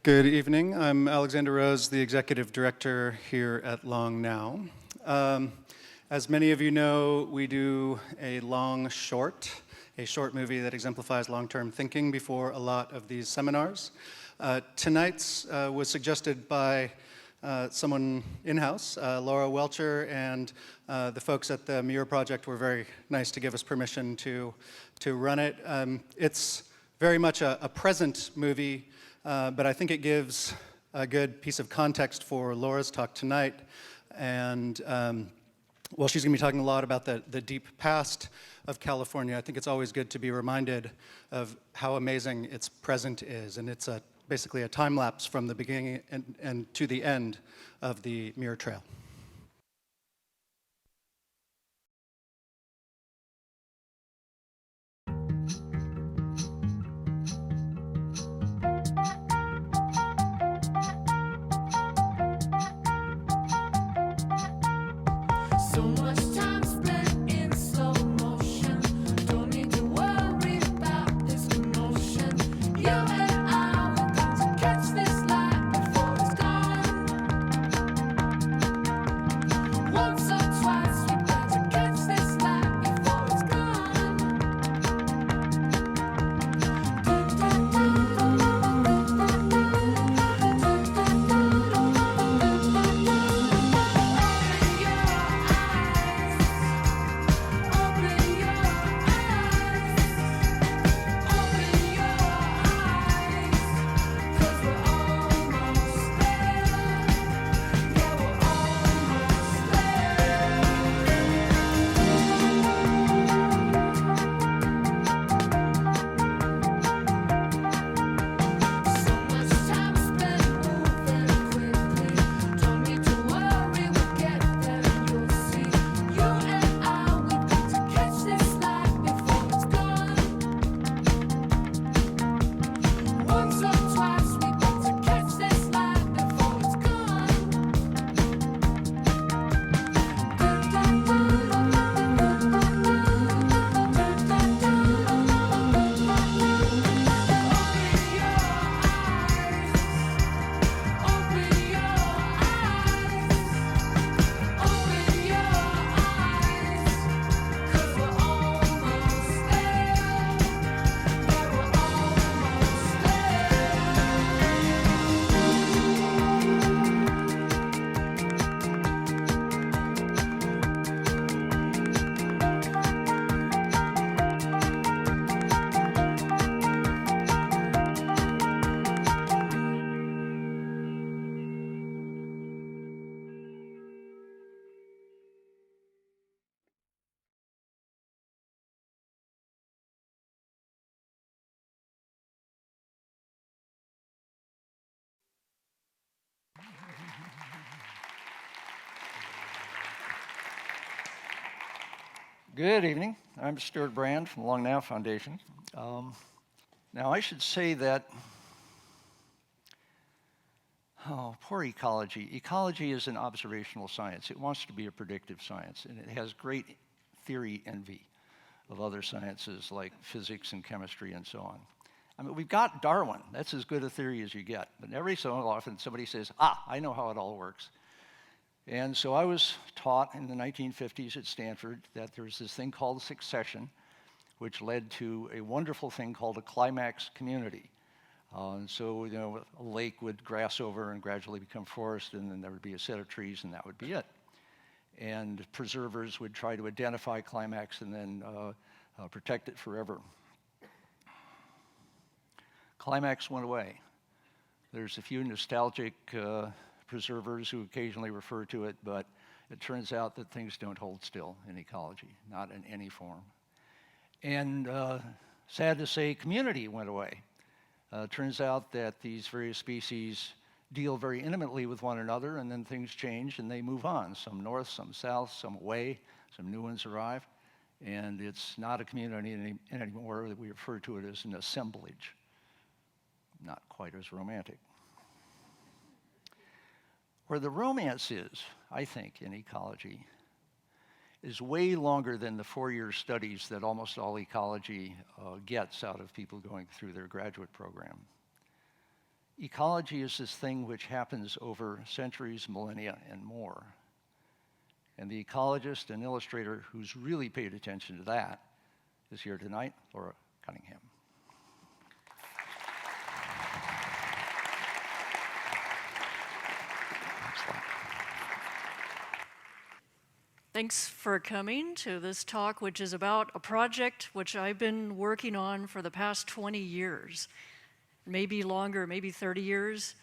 Good evening. I'm Alexander Rose, the Executive Director here at Long Now. As many of you know, we do a short movie that exemplifies long-term thinking before a lot of these seminars. Tonight's was suggested by someone in-house, Laura Welcher, and the folks at the Muir Project were very nice to give us permission to run it. It's very much a present movie, but I think it gives a good piece of context for Laura's talk tonight. And well, she's going to be talking a lot about the deep past of California. I think it's always good to be reminded of how amazing its present is. And it's basically a time lapse from the beginning and to the end of the Muir Trail. Good evening. I'm Stewart Brand from the Long Now Foundation. Now, I should say that, poor ecology. Ecology is an observational science. It wants to be a predictive science, and it has great theory envy of other sciences like physics and chemistry and so on. I mean, we've got Darwin. That's as good a theory as you get. But every so often, somebody says, I know how it all works. And so I was taught in the 1950s at Stanford that there was this thing called succession, which led to a wonderful thing called a climax community. And so, a lake would grass over and gradually become forest, and then there would be a set of trees, and that would be it. And preservers would try to identify climax and then protect it forever. Climax went away. There's a few nostalgic preservers who occasionally refer to it, but it turns out that things don't hold still in ecology, not in any form. And sad to say, community went away. Turns out that these various species deal very intimately with one another, and then things change and they move on. Some north, some south, some away, some new ones arrive. And it's not a community anymore. We refer to it as an assemblage. Not quite as romantic. Where the romance is, I think, in ecology, is way longer than the 4-year studies that almost all ecology gets out of people going through their graduate program. ecology is this thing which happens over centuries, millennia, and more. And the ecologist and illustrator who's really paid attention to that is here tonight, Laura Cunningham. Thanks for coming to this talk, which is about a project which I've been working on for the past 20 years, maybe longer, maybe 30 years.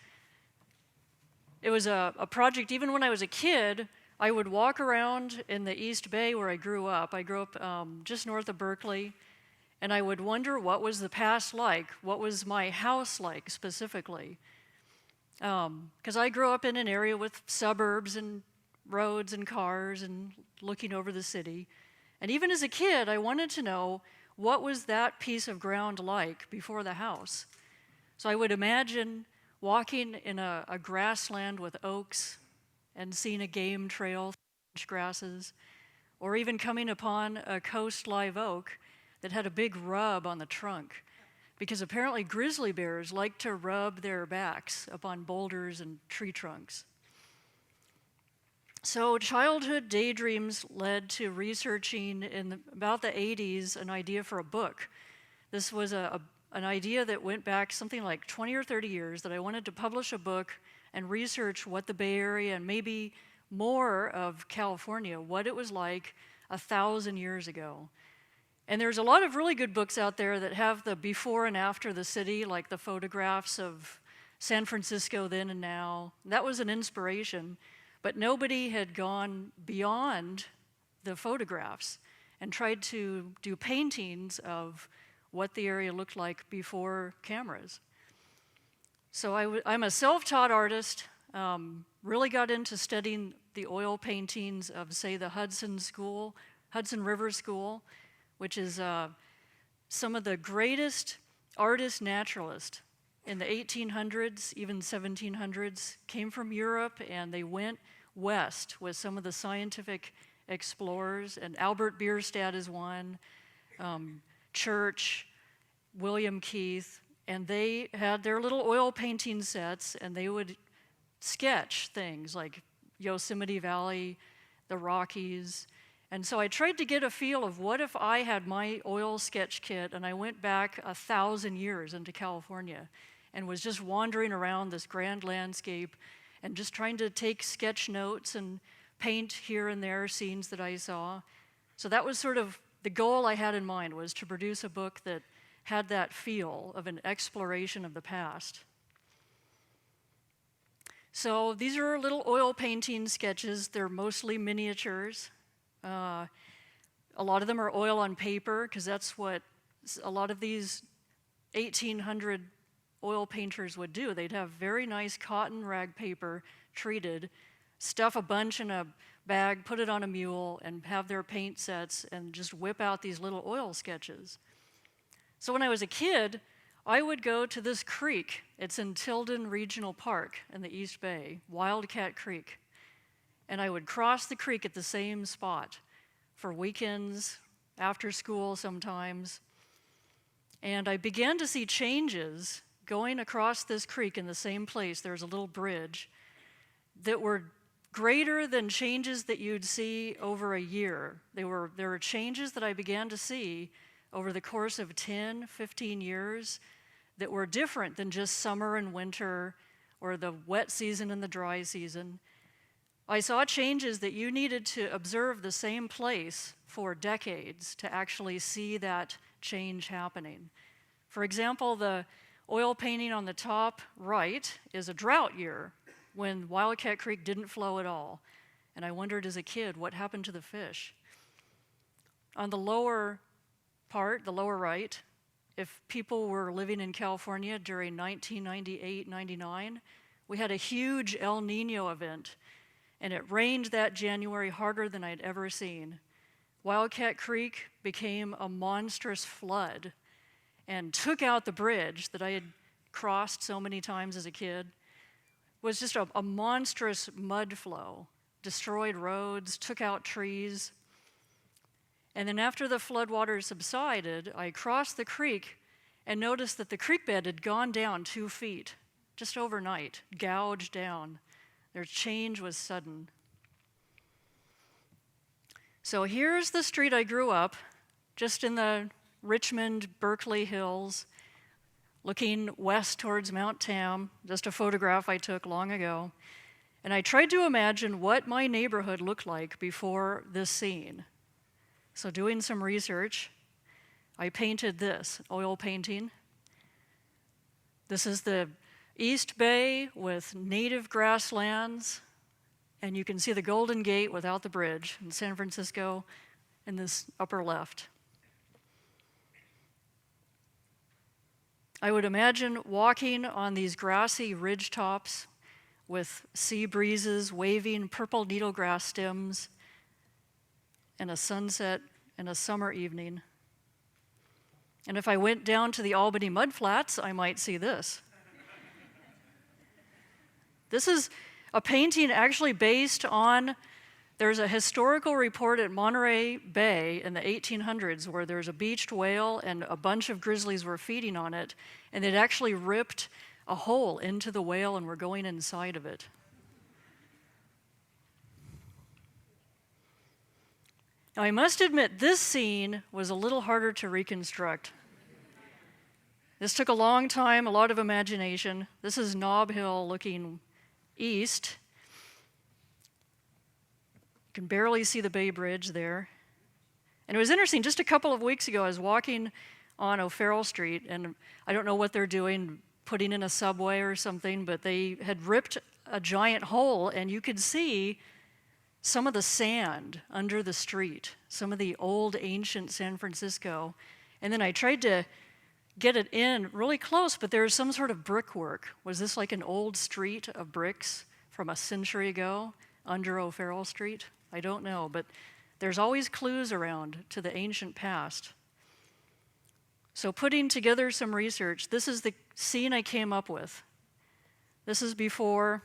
It was a project, even when I was a kid, I would walk around in the East Bay where I grew up. I grew up just north of Berkeley, and I would wonder what was the past like, what was my house like specifically. Because I grew up in an area with suburbs and roads and cars and looking over the city. And even as a kid, I wanted to know what was that piece of ground like before the house. So I would imagine walking in a grassland with oaks and seeing a game trail through grasses, or even coming upon a coast live oak that had a big rub on the trunk, because apparently grizzly bears like to rub their backs up on boulders and tree trunks. So childhood daydreams led to researching in about the 80s an idea for a book. This was an idea that went back something like 20 or 30 years, that I wanted to publish a book and research what the Bay Area and maybe more of California, what it was like 1,000 years ago. And there's a lot of really good books out there that have the before and after the city, like the photographs of San Francisco then and now. That was an inspiration. But nobody had gone beyond the photographs and tried to do paintings of what the area looked like before cameras. So I'm a self-taught artist, really got into studying the oil paintings of, say, the Hudson River School, which is some of the greatest artist naturalists in the 1800s, even 1700s, came from Europe, and they went west with some of the scientific explorers, and Albert Bierstadt is one, Church, William Keith, and they had their little oil painting sets, and they would sketch things like Yosemite Valley, the Rockies. And so I tried to get a feel of what if I had my oil sketch kit and I went back 1,000 years into California and was just wandering around this grand landscape and just trying to take sketch notes and paint here and there scenes that I saw. So that was sort of the goal I had in mind, was to produce a book that had that feel of an exploration of the past. So these are little oil painting sketches. They're mostly miniatures. A lot of them are oil on paper, because that's what a lot of these 1800 oil painters would do. They'd have very nice cotton rag paper treated, stuff a bunch in a bag, put it on a mule, and have their paint sets and just whip out these little oil sketches. So when I was a kid, I would go to this creek. It's in Tilden Regional Park in the East Bay, Wildcat Creek. And I would cross the creek at the same spot for weekends, after school sometimes. And I began to see changes going across this creek in the same place. There's a little bridge that were greater than changes that you'd see over a year. There were changes that I began to see over the course of 10, 15 years that were different than just summer and winter or the wet season and the dry season. I saw changes that you needed to observe the same place for decades to actually see that change happening. For example, the oil painting on the top right is a drought year when Wildcat Creek didn't flow at all. And I wondered as a kid, what happened to the fish? On the lower part, the lower right, if people were living in California during 1998-99, we had a huge El Nino event, and it rained that January harder than I'd ever seen. Wildcat Creek became a monstrous flood and took out the bridge that I had crossed so many times as a kid. It was just a monstrous mud flow, destroyed roads, took out trees. And then after the floodwaters subsided, I crossed the creek and noticed that the creek bed had gone down 2 feet. just overnight, gouged down. Their change was sudden. So here's the street I grew up, just in the Richmond, Berkeley hills, looking west towards Mount Tam, just a photograph I took long ago. And I tried to imagine what my neighborhood looked like before this scene. So doing some research, I painted this, oil painting. This is the East Bay with native grasslands, and you can see the Golden Gate without the bridge in San Francisco in this upper left. I would imagine walking on these grassy ridge tops with sea breezes waving purple needlegrass stems and a sunset and a summer evening. And if I went down to the Albany mudflats, I might see this. This is a painting actually based on, there's a historical report at Monterey Bay in the 1800s where there's a beached whale and a bunch of grizzlies were feeding on it, and it actually ripped a hole into the whale and were going inside of it. Now, I must admit, this scene was a little harder to reconstruct. This took a long time, a lot of imagination. This is Nob Hill looking east. You can barely see the Bay Bridge there. And it was interesting, just a couple of weeks ago, I was walking on O'Farrell Street, and I don't know what they're doing, putting in a subway or something, but they had ripped a giant hole, and you could see some of the sand under the street, some of the old ancient San Francisco. And then I tried to get it in really close, but there was some sort of brickwork. Was this like an old street of bricks from a century ago under O'Farrell Street? I don't know, but there's always clues around to the ancient past. So putting together some research, this is the scene I came up with. This is before,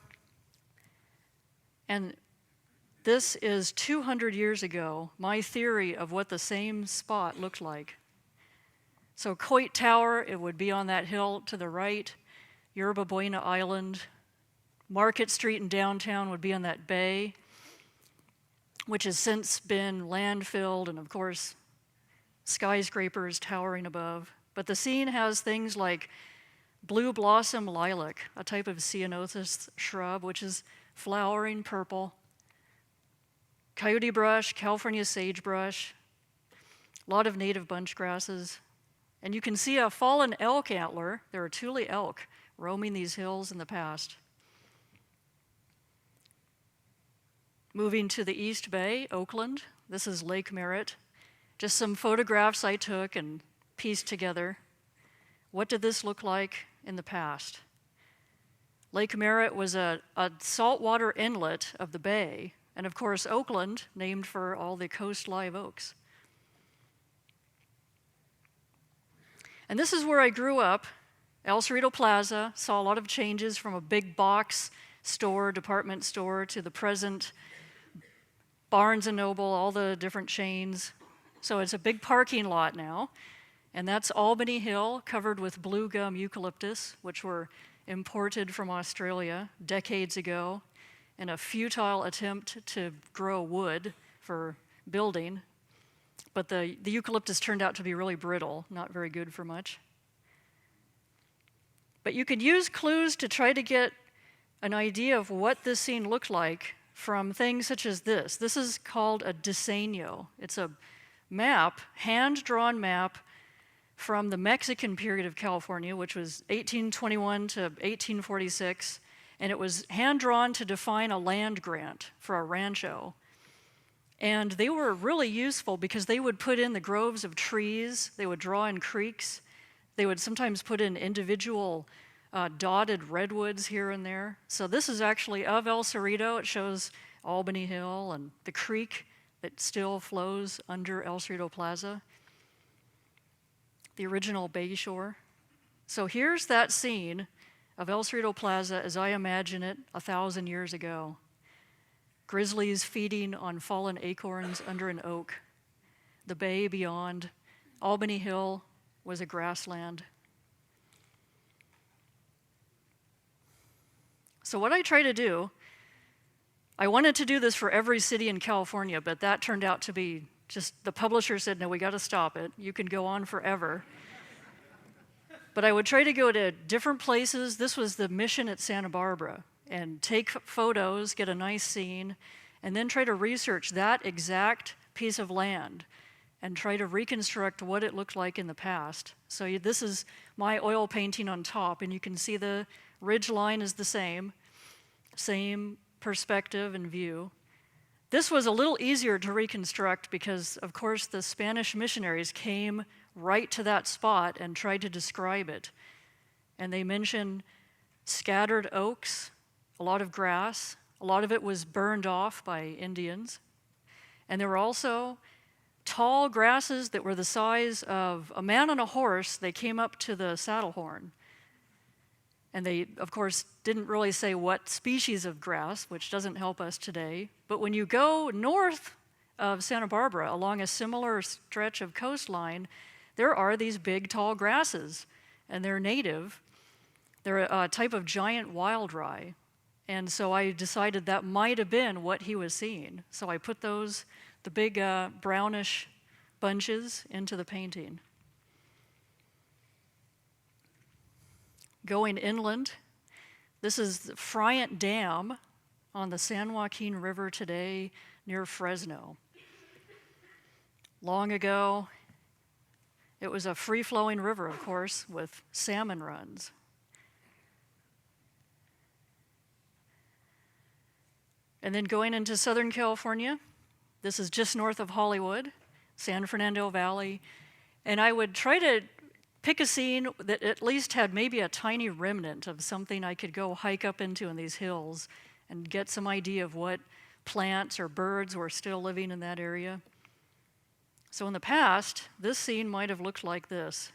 and this is 200 years ago, my theory of what the same spot looked like. So Coit Tower, it would be on that hill to the right. Yerba Buena Island. Market Street in downtown would be on that bay, which has since been landfilled, and of course, skyscrapers towering above. But the scene has things like blue blossom lilac, a type of ceanothus shrub, which is flowering purple. Coyote brush, California sagebrush, a lot of native bunch grasses. And you can see a fallen elk antler. There are Thule elk roaming these hills in the past. Moving to the East Bay, Oakland, this is Lake Merritt. Just some photographs I took and pieced together. What did this look like in the past? Lake Merritt was a saltwater inlet of the bay, and of course Oakland, named for all the coast live oaks. And this is where I grew up, El Cerrito Plaza. Saw a lot of changes from a big box store, department store, to the present Barnes & Noble, all the different chains. So it's a big parking lot now. And that's Albany Hill, covered with blue gum eucalyptus, which were imported from Australia decades ago in a futile attempt to grow wood for building. But the eucalyptus turned out to be really brittle, not very good for much. But you could use clues to try to get an idea of what this scene looked like from things such as this. This is called a diseño. It's a map, hand-drawn map from the Mexican period of California, which was 1821 to 1846, and it was hand-drawn to define a land grant for a rancho. And they were really useful because they would put in the groves of trees, they would draw in creeks, they would sometimes put in individual dotted redwoods here and there. So this is actually of El Cerrito. It shows Albany Hill and the creek that still flows under El Cerrito Plaza, the original bay shore. So here's that scene of El Cerrito Plaza as I imagine it 1,000 years ago. Grizzlies feeding on fallen acorns under an oak. The bay beyond. Albany Hill was a grassland. So what I try to do, I wanted to do this for every city in California, but that turned out to be just, the publisher said, no, we got to stop it. You can go on forever. But I would try to go to different places. This was the mission at Santa Barbara, and take photos, get a nice scene, and then try to research that exact piece of land and try to reconstruct what it looked like in the past. So this is my oil painting on top, and you can see the ridge line is the same perspective and view. This was a little easier to reconstruct because, of course, the Spanish missionaries came right to that spot and tried to describe it. And they mention scattered oaks, a lot of grass. A lot of it was burned off by Indians. And there were also tall grasses that were the size of a man on a horse. They came up to the saddle horn. And they, of course, didn't really say what species of grass, which doesn't help us today. But when you go north of Santa Barbara, along a similar stretch of coastline, there are these big, tall grasses, and they're native. They're a type of giant wild rye. And so I decided that might have been what he was seeing. So I put those, the big brownish bunches, into the painting. Going inland, this is the Friant Dam on the San Joaquin River today near Fresno. Long ago, it was a free-flowing river, of course, with salmon runs. And then going into Southern California, this is just north of Hollywood, San Fernando Valley, and I would try to pick a scene that at least had maybe a tiny remnant of something I could go hike up into in these hills and get some idea of what plants or birds were still living in that area. So in the past, this scene might have looked like this.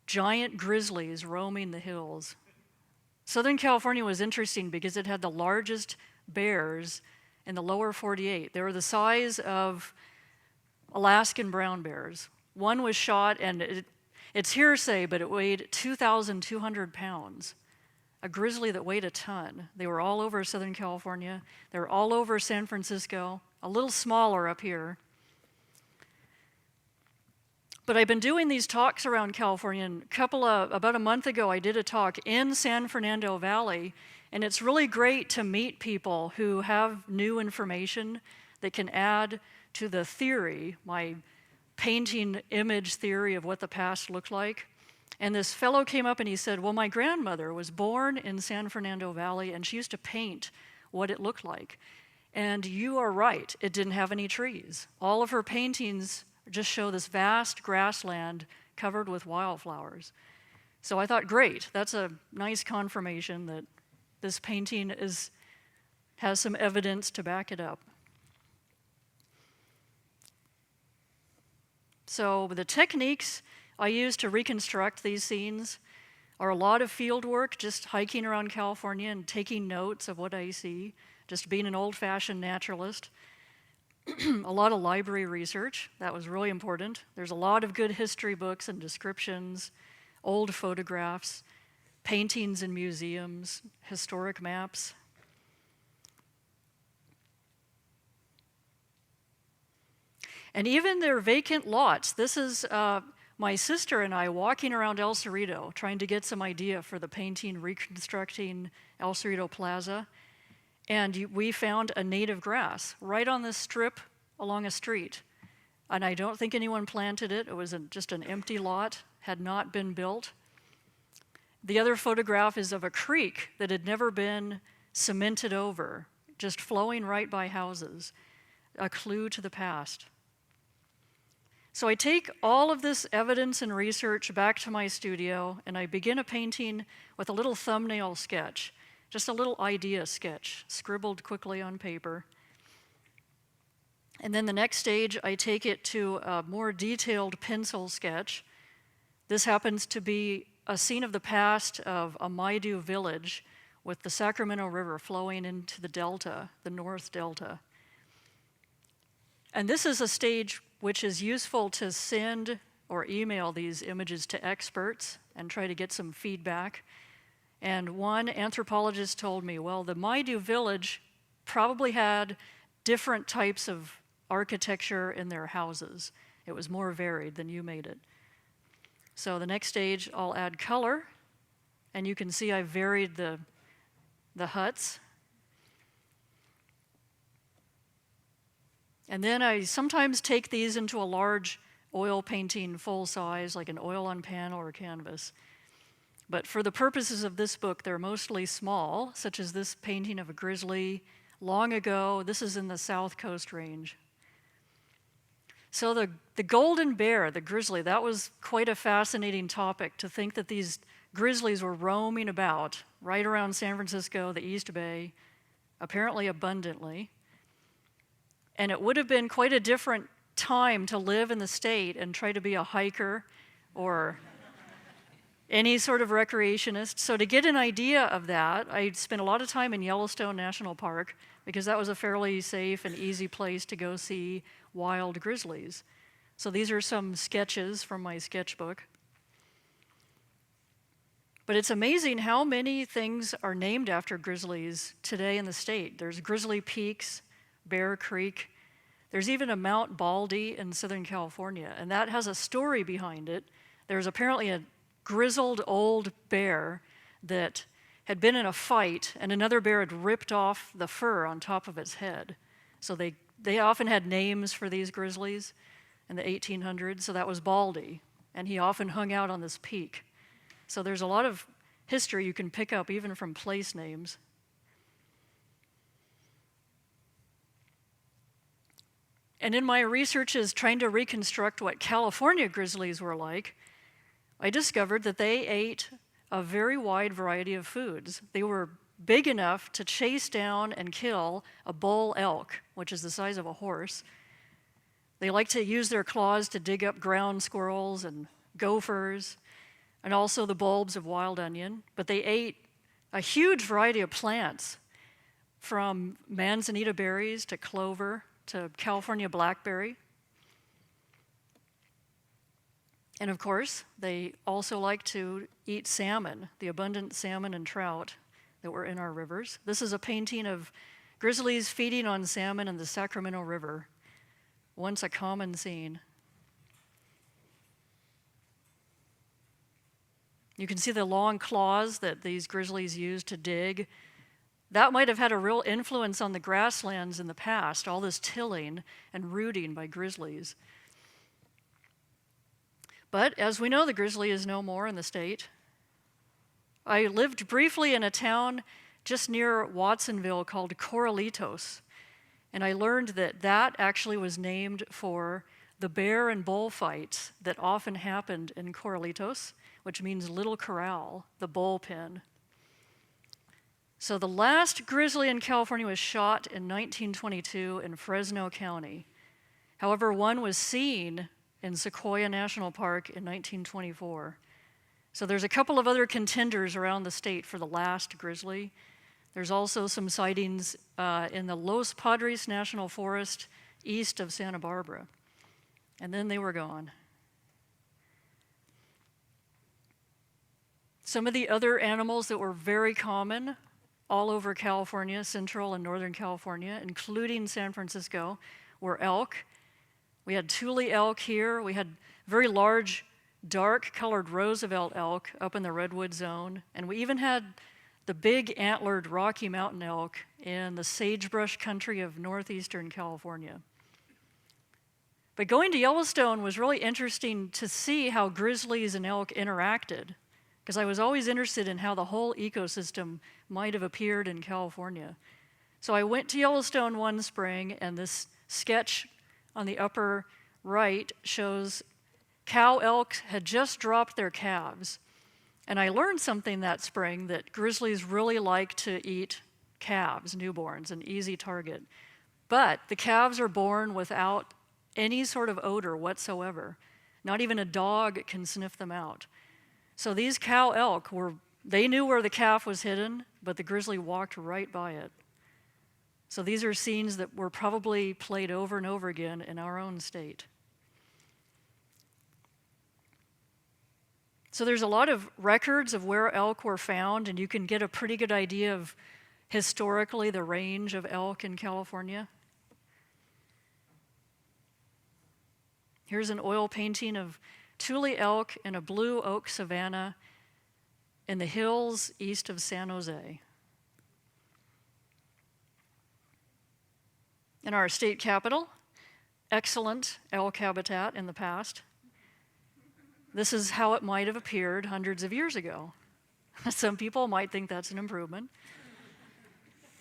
Giant grizzlies roaming the hills. Southern California was interesting because it had the largest bears in the lower 48. They were the size of Alaskan brown bears. One was shot, and it's hearsay, but it weighed 2,200 pounds. A grizzly that weighed a ton. They were all over Southern California. They were all over San Francisco, a little smaller up here. But I've been doing these talks around California, and about a month ago, I did a talk in San Fernando Valley, and it's really great to meet people who have new information that can add to the theory, my painting image theory of what the past looked like. And this fellow came up and he said, well, my grandmother was born in San Fernando Valley and she used to paint what it looked like. And you are right, it didn't have any trees. All of her paintings just show this vast grassland covered with wildflowers. So I thought, great, that's a nice confirmation that this painting has some evidence to back it up. So the techniques I use to reconstruct these scenes are a lot of field work, just hiking around California and taking notes of what I see, just being an old-fashioned naturalist. A lot of library research, that was really important. There's a lot of good history books and descriptions, old photographs, paintings in museums, historic maps. And even their vacant lots. This is my sister and I walking around El Cerrito, trying to get some idea for the painting reconstructing El Cerrito Plaza. And we found a native grass right on this strip along a street. And I don't think anyone planted it. It was just an empty lot, had not been built. The other photograph is of a creek that had never been cemented over, just flowing right by houses, a clue to the past. So I take all of this evidence and research back to my studio, and I begin a painting with a little thumbnail sketch, just a little idea sketch, scribbled quickly on paper. And then the next stage, I take it to a more detailed pencil sketch. This happens to be a scene of the past of a Maidu village with the Sacramento River flowing into the delta, the North Delta. And this is a stage which is useful to send or email these images to experts and try to get some feedback. And one anthropologist told me, well, the Maidu village probably had different types of architecture in their houses. It was more varied than you made it. So the next stage, I'll add color, and you can see I varied the huts. And then I sometimes take these into a large oil painting full size, like an oil on panel or canvas. But for the purposes of this book, they're mostly small, such as this painting of a grizzly long ago. This is in the South Coast Range. So the golden bear, the grizzly, that was quite a fascinating topic, to think that these grizzlies were roaming about right around San Francisco, the East Bay, apparently abundantly. And it would have been quite a different time to live in the state and try to be a hiker or any sort of recreationist. So to get an idea of that, I spent a lot of time in Yellowstone National Park, because that was a fairly safe and easy place to go see wild grizzlies. So these are some sketches from my sketchbook. But it's amazing how many things are named after grizzlies today in the state. There's Grizzly Peaks, Bear Creek. There's even a Mount Baldy in Southern California, and that has a story behind it. There's apparently a grizzled old bear that had been in a fight, and another bear had ripped off the fur on top of its head. So they often had names for these grizzlies in the 1800s, so that was Baldy, and he often hung out on this peak. So there's a lot of history you can pick up even from place names. And in my researches trying to reconstruct what California grizzlies were like, I discovered that they ate a very wide variety of foods. They were big enough to chase down and kill a bull elk, which is the size of a horse. They like to use their claws to dig up ground squirrels and gophers, and also the bulbs of wild onion. But they ate a huge variety of plants, from manzanita berries to clover to California blackberry. And of course, they also like to eat salmon, the abundant salmon and trout that were in our rivers. This is a painting of grizzlies feeding on salmon in the Sacramento River, once a common scene. You can see the long claws that these grizzlies used to dig. That might have had a real influence on the grasslands in the past, all this tilling and rooting by grizzlies. But as we know, the grizzly is no more in the state. I lived briefly in a town just near Watsonville called Corralitos, and I learned that that actually was named for the bear and bull fights that often happened in Corralitos, which means little corral, the bull pen. So the last grizzly in California was shot in 1922 in Fresno County. However, one was seen in Sequoia National Park in 1924. So there's a couple of other contenders around the state for the last grizzly. There's also some sightings in the Los Padres National Forest east of Santa Barbara. And then they were gone. Some of the other animals that were very common all over California, Central and Northern California, including San Francisco, were elk. We had Tule elk here. We had very large, dark-colored Roosevelt elk up in the Redwood Zone. And we even had the big antlered Rocky Mountain elk in the sagebrush country of northeastern California. But going to Yellowstone was really interesting to see how grizzlies and elk interacted, because I was always interested in how the whole ecosystem might have appeared in California. So I went to Yellowstone one spring, and this sketch on the upper right shows cow elk had just dropped their calves. And I learned something that spring, that grizzlies really like to eat calves, newborns, an easy target. But the calves are born without any sort of odor whatsoever. Not even a dog can sniff them out. So these cow elk they knew where the calf was hidden, but the grizzly walked right by it. So these are scenes that were probably played over and over again in our own state. So there's a lot of records of where elk were found, and you can get a pretty good idea of historically the range of elk in California. Here's an oil painting of Tule elk in a blue oak savanna in the hills east of San Jose. In our state capital, excellent elk habitat in the past. This is how it might have appeared hundreds of years ago. Some people might think that's an improvement.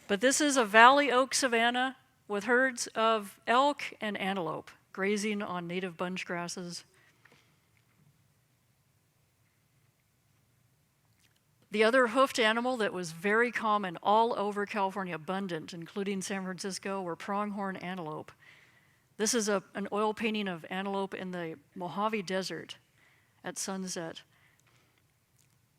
But this is a valley oak savanna with herds of elk and antelope grazing on native bunch grasses. The other hoofed animal that was very common all over California, abundant, including San Francisco, were pronghorn antelope. This is an oil painting of antelope in the Mojave Desert at sunset.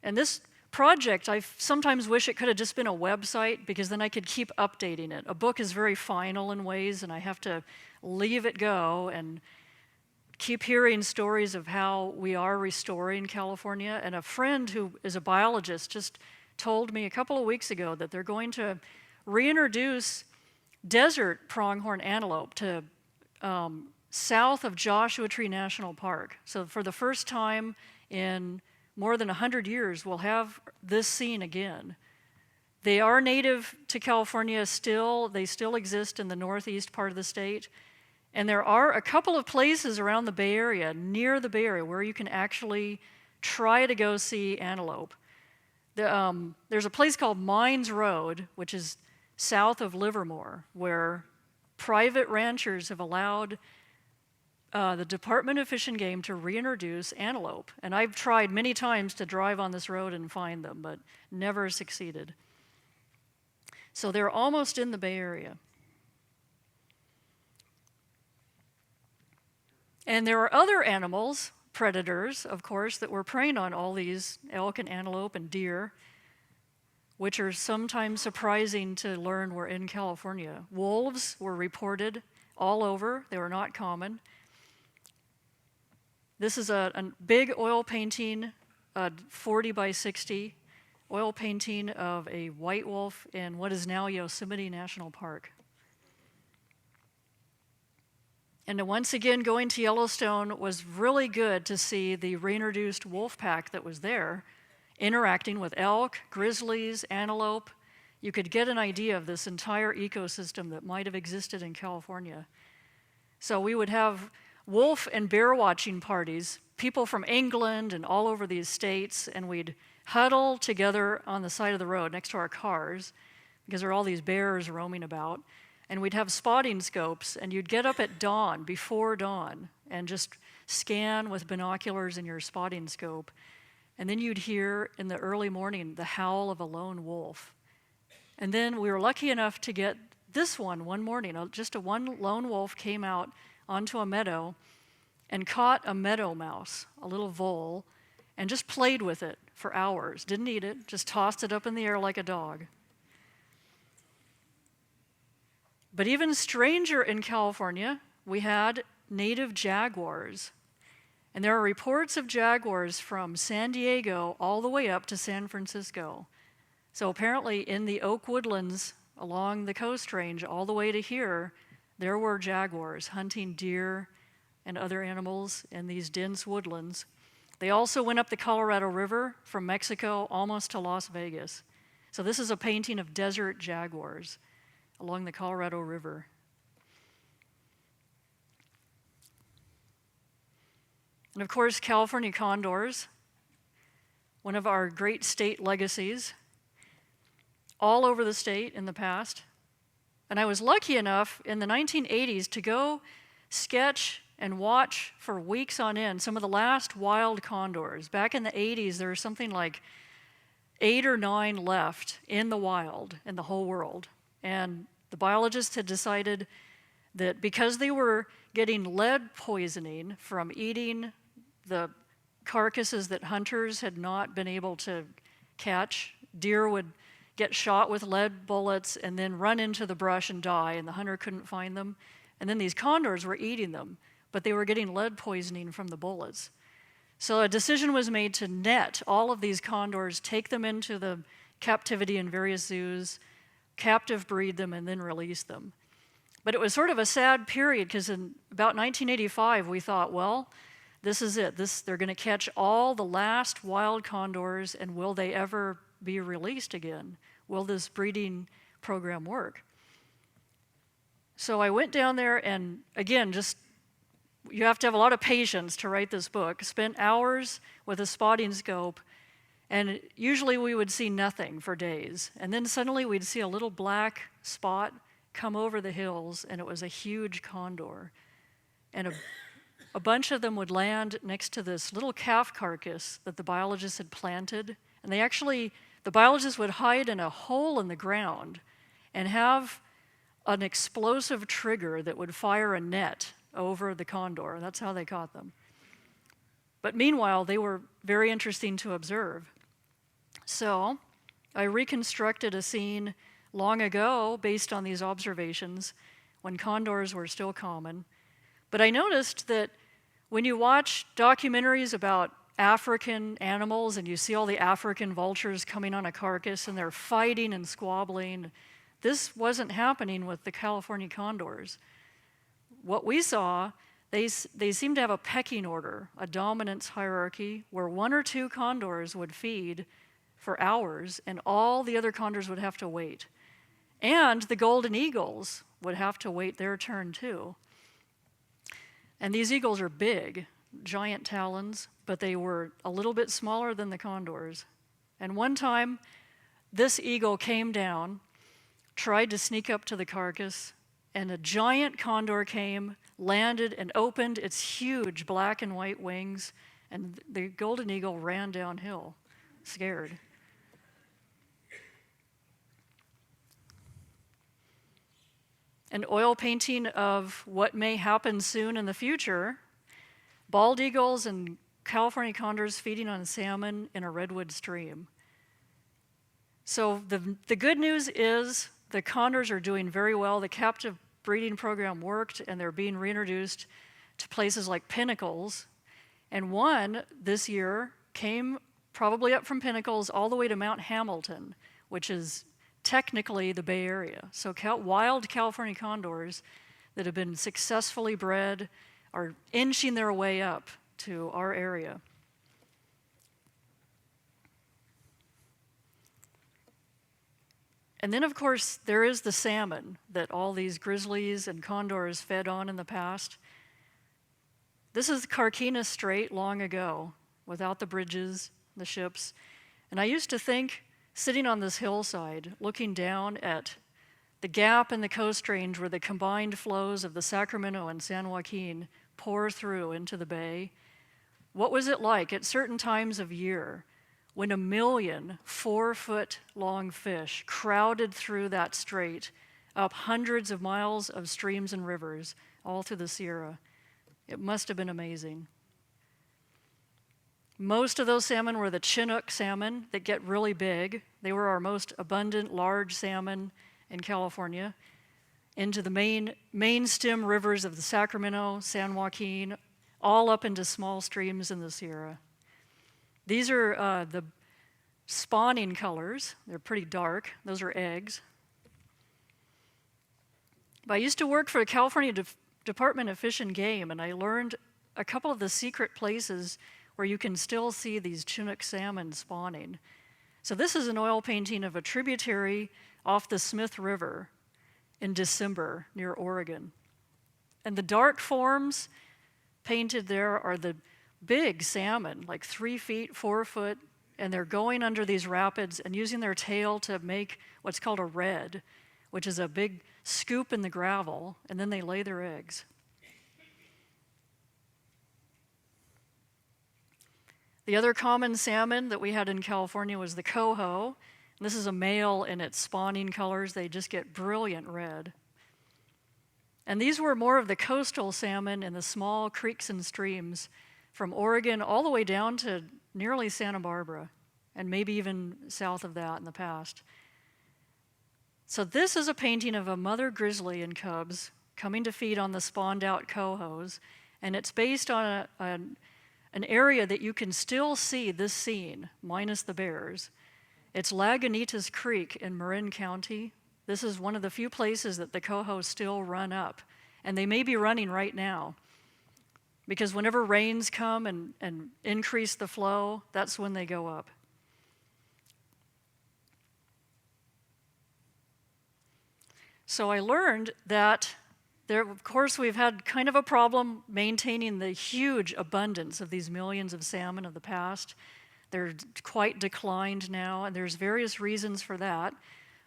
And this project, I sometimes wish it could have just been a website, because then I could keep updating it. A book is very final in ways, and I have to leave it go and keep hearing stories of how we are restoring California. And a friend who is a biologist just told me a couple of weeks ago that they're going to reintroduce desert pronghorn antelope to south of Joshua Tree National Park. So for the first time in more than 100 years, we'll have this scene again. They are native to California still. They still exist in the northeast part of the state. And there are a couple of places around the Bay Area, near the Bay Area, where you can actually try to go see antelope. There's a place called Mines Road, which is south of Livermore, where private ranchers have allowed the Department of Fish and Game to reintroduce antelope. And I've tried many times to drive on this road and find them, but never succeeded. So they're almost in the Bay Area. And there are other animals, predators, of course, that were preying on all these elk and antelope and deer, which are sometimes surprising to learn were in California. Wolves were reported all over. They were not common. This is a big oil painting, 40 by 60, oil painting of a white wolf in what is now Yosemite National Park. And once again, going to Yellowstone was really good to see the reintroduced wolf pack that was there, interacting with elk, grizzlies, antelope. You could get an idea of this entire ecosystem that might have existed in California. So we would have wolf and bear watching parties, people from England and all over these states, and we'd huddle together on the side of the road next to our cars, because there are all these bears roaming about. And we'd have spotting scopes, and you'd get up at dawn, before dawn, and just scan with binoculars in your spotting scope. And then you'd hear in the early morning the howl of a lone wolf. And then we were lucky enough to get this one morning. Just one lone wolf came out onto a meadow and caught a meadow mouse, a little vole, and just played with it for hours. Didn't eat it, just tossed it up in the air like a dog. But even stranger in California, we had native jaguars. And there are reports of jaguars from San Diego all the way up to San Francisco. So apparently in the oak woodlands along the Coast Range all the way to here, there were jaguars hunting deer and other animals in these dense woodlands. They also went up the Colorado River from Mexico almost to Las Vegas. So this is a painting of desert jaguars along the Colorado River. And of course, California condors, one of our great state legacies, all over the state in the past. And I was lucky enough in the 1980s to go sketch and watch for weeks on end some of the last wild condors. Back in the 80s, there was something like 8 or 9 left in the wild in the whole world. And the biologists had decided that because they were getting lead poisoning from eating the carcasses that hunters had not been able to catch, deer would get shot with lead bullets and then run into the brush and die, and the hunter couldn't find them. And then these condors were eating them, but they were getting lead poisoning from the bullets. So a decision was made to net all of these condors, take them into the captivity in various zoos, captive breed them, and then release them. But it was sort of a sad period because in about 1985, we thought, well, this is it. They're going to catch all the last wild condors, and will they ever be released again? Will this breeding program work? So I went down there and, again, you have to have a lot of patience to write this book. Spent hours with a spotting scope, and usually we would see nothing for days. And then suddenly we'd see a little black spot come over the hills, and it was a huge condor. And a bunch of them would land next to this little calf carcass that the biologists had planted. And the biologists would hide in a hole in the ground and have an explosive trigger that would fire a net over the condor. That's how they caught them. But meanwhile, they were very interesting to observe. So I reconstructed a scene long ago based on these observations when condors were still common. But I noticed that when you watch documentaries about African animals and you see all the African vultures coming on a carcass and they're fighting and squabbling, this wasn't happening with the California condors. What we saw, they seemed to have a pecking order, a dominance hierarchy, where one or two condors would feed for hours and all the other condors would have to wait. And the golden eagles would have to wait their turn too. And these eagles are big, giant talons, but they were a little bit smaller than the condors. And one time, this eagle came down, tried to sneak up to the carcass, and a giant condor came, landed, and opened its huge black and white wings, and the golden eagle ran downhill, scared. An oil painting of what may happen soon in the future: bald eagles and California condors feeding on salmon in a redwood stream. So the good news is the condors are doing very well. The captive breeding program worked, and they're being reintroduced to places like Pinnacles. And one this year came probably up from Pinnacles all the way to Mount Hamilton, which is technically the Bay Area. So wild California condors that have been successfully bred are inching their way up to our area. And then, of course, there is the salmon that all these grizzlies and condors fed on in the past. This is Carquinez Strait long ago, without the bridges, the ships. And I used to think, sitting on this hillside, looking down at the gap in the Coast Range where the combined flows of the Sacramento and San Joaquin pour through into the bay, what was it like at certain times of year when 1 million 4-foot-long fish crowded through that strait up hundreds of miles of streams and rivers all through the Sierra? It must have been amazing. Most of those salmon were the Chinook salmon that get really big. They were our most abundant large salmon in California, into the main stem rivers of the Sacramento, San Joaquin, all up into small streams in the Sierra. These are the spawning colors. They're pretty dark. Those are eggs. But I used to work for the California Department of Fish and Game, and I learned a couple of the secret places where you can still see these Chinook salmon spawning. So this is an oil painting of a tributary off the Smith River in December near Oregon. And the dark forms painted there are the big salmon, like 3 feet, 4 foot, and they're going under these rapids and using their tail to make what's called a red, which is a big scoop in the gravel, and then they lay their eggs. The other common salmon that we had in California was the coho. This is a male in its spawning colors. They just get brilliant red. And these were more of the coastal salmon in the small creeks and streams from Oregon all the way down to nearly Santa Barbara, and maybe even south of that in the past. So this is a painting of a mother grizzly and cubs coming to feed on the spawned out cohos, and it's based on an area that you can still see this scene, minus the bears. It's Lagunitas Creek in Marin County. This is one of the few places that the coho still run up, and they may be running right now, because whenever rains come and increase the flow, that's when they go up. So I learned that of course, we've had kind of a problem maintaining the huge abundance of these millions of salmon of the past. They're quite declined now, and there's various reasons for that.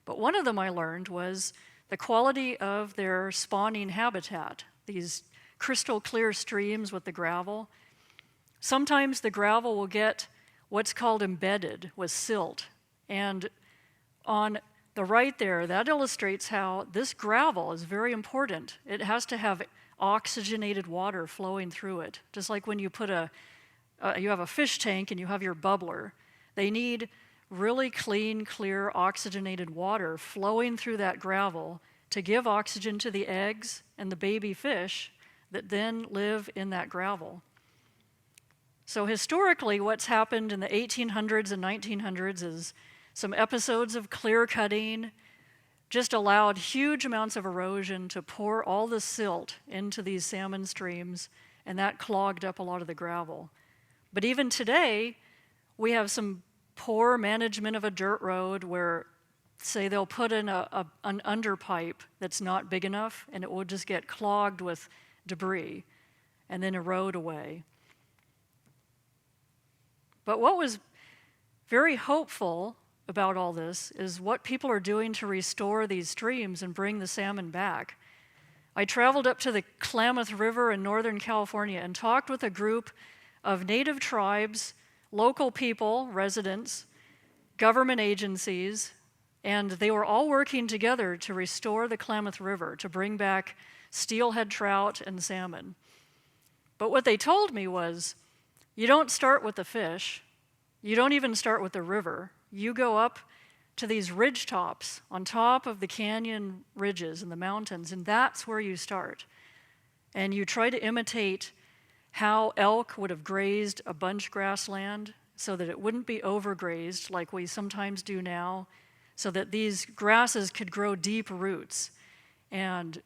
But one of them I learned was the quality of their spawning habitat, these crystal clear streams with the gravel. Sometimes the gravel will get what's called embedded with silt. And on the right there, that illustrates how this gravel is very important. It has to have oxygenated water flowing through it. Just like when you put you have a fish tank and you have your bubbler. They need really clean, clear, oxygenated water flowing through that gravel to give oxygen to the eggs and the baby fish that then live in that gravel. So historically, what's happened in the 1800s and 1900s is some episodes of clear cutting just allowed huge amounts of erosion to pour all the silt into these salmon streams, and that clogged up a lot of the gravel. But even today, we have some poor management of a dirt road where, say, they'll put in an underpipe that's not big enough, and it will just get clogged with debris and then erode away. But what was very hopeful about all this is what people are doing to restore these streams and bring the salmon back. I traveled up to the Klamath River in Northern California and talked with a group of native tribes, local people, residents, government agencies, and they were all working together to restore the Klamath River, to bring back steelhead trout and salmon. But what they told me was, you don't start with the fish, you don't even start with the river. You go up to these ridge tops on top of the canyon ridges and the mountains, and that's where you start. And you try to imitate how elk would have grazed a bunch grassland so that it wouldn't be overgrazed like we sometimes do now, so that these grasses could grow deep roots. And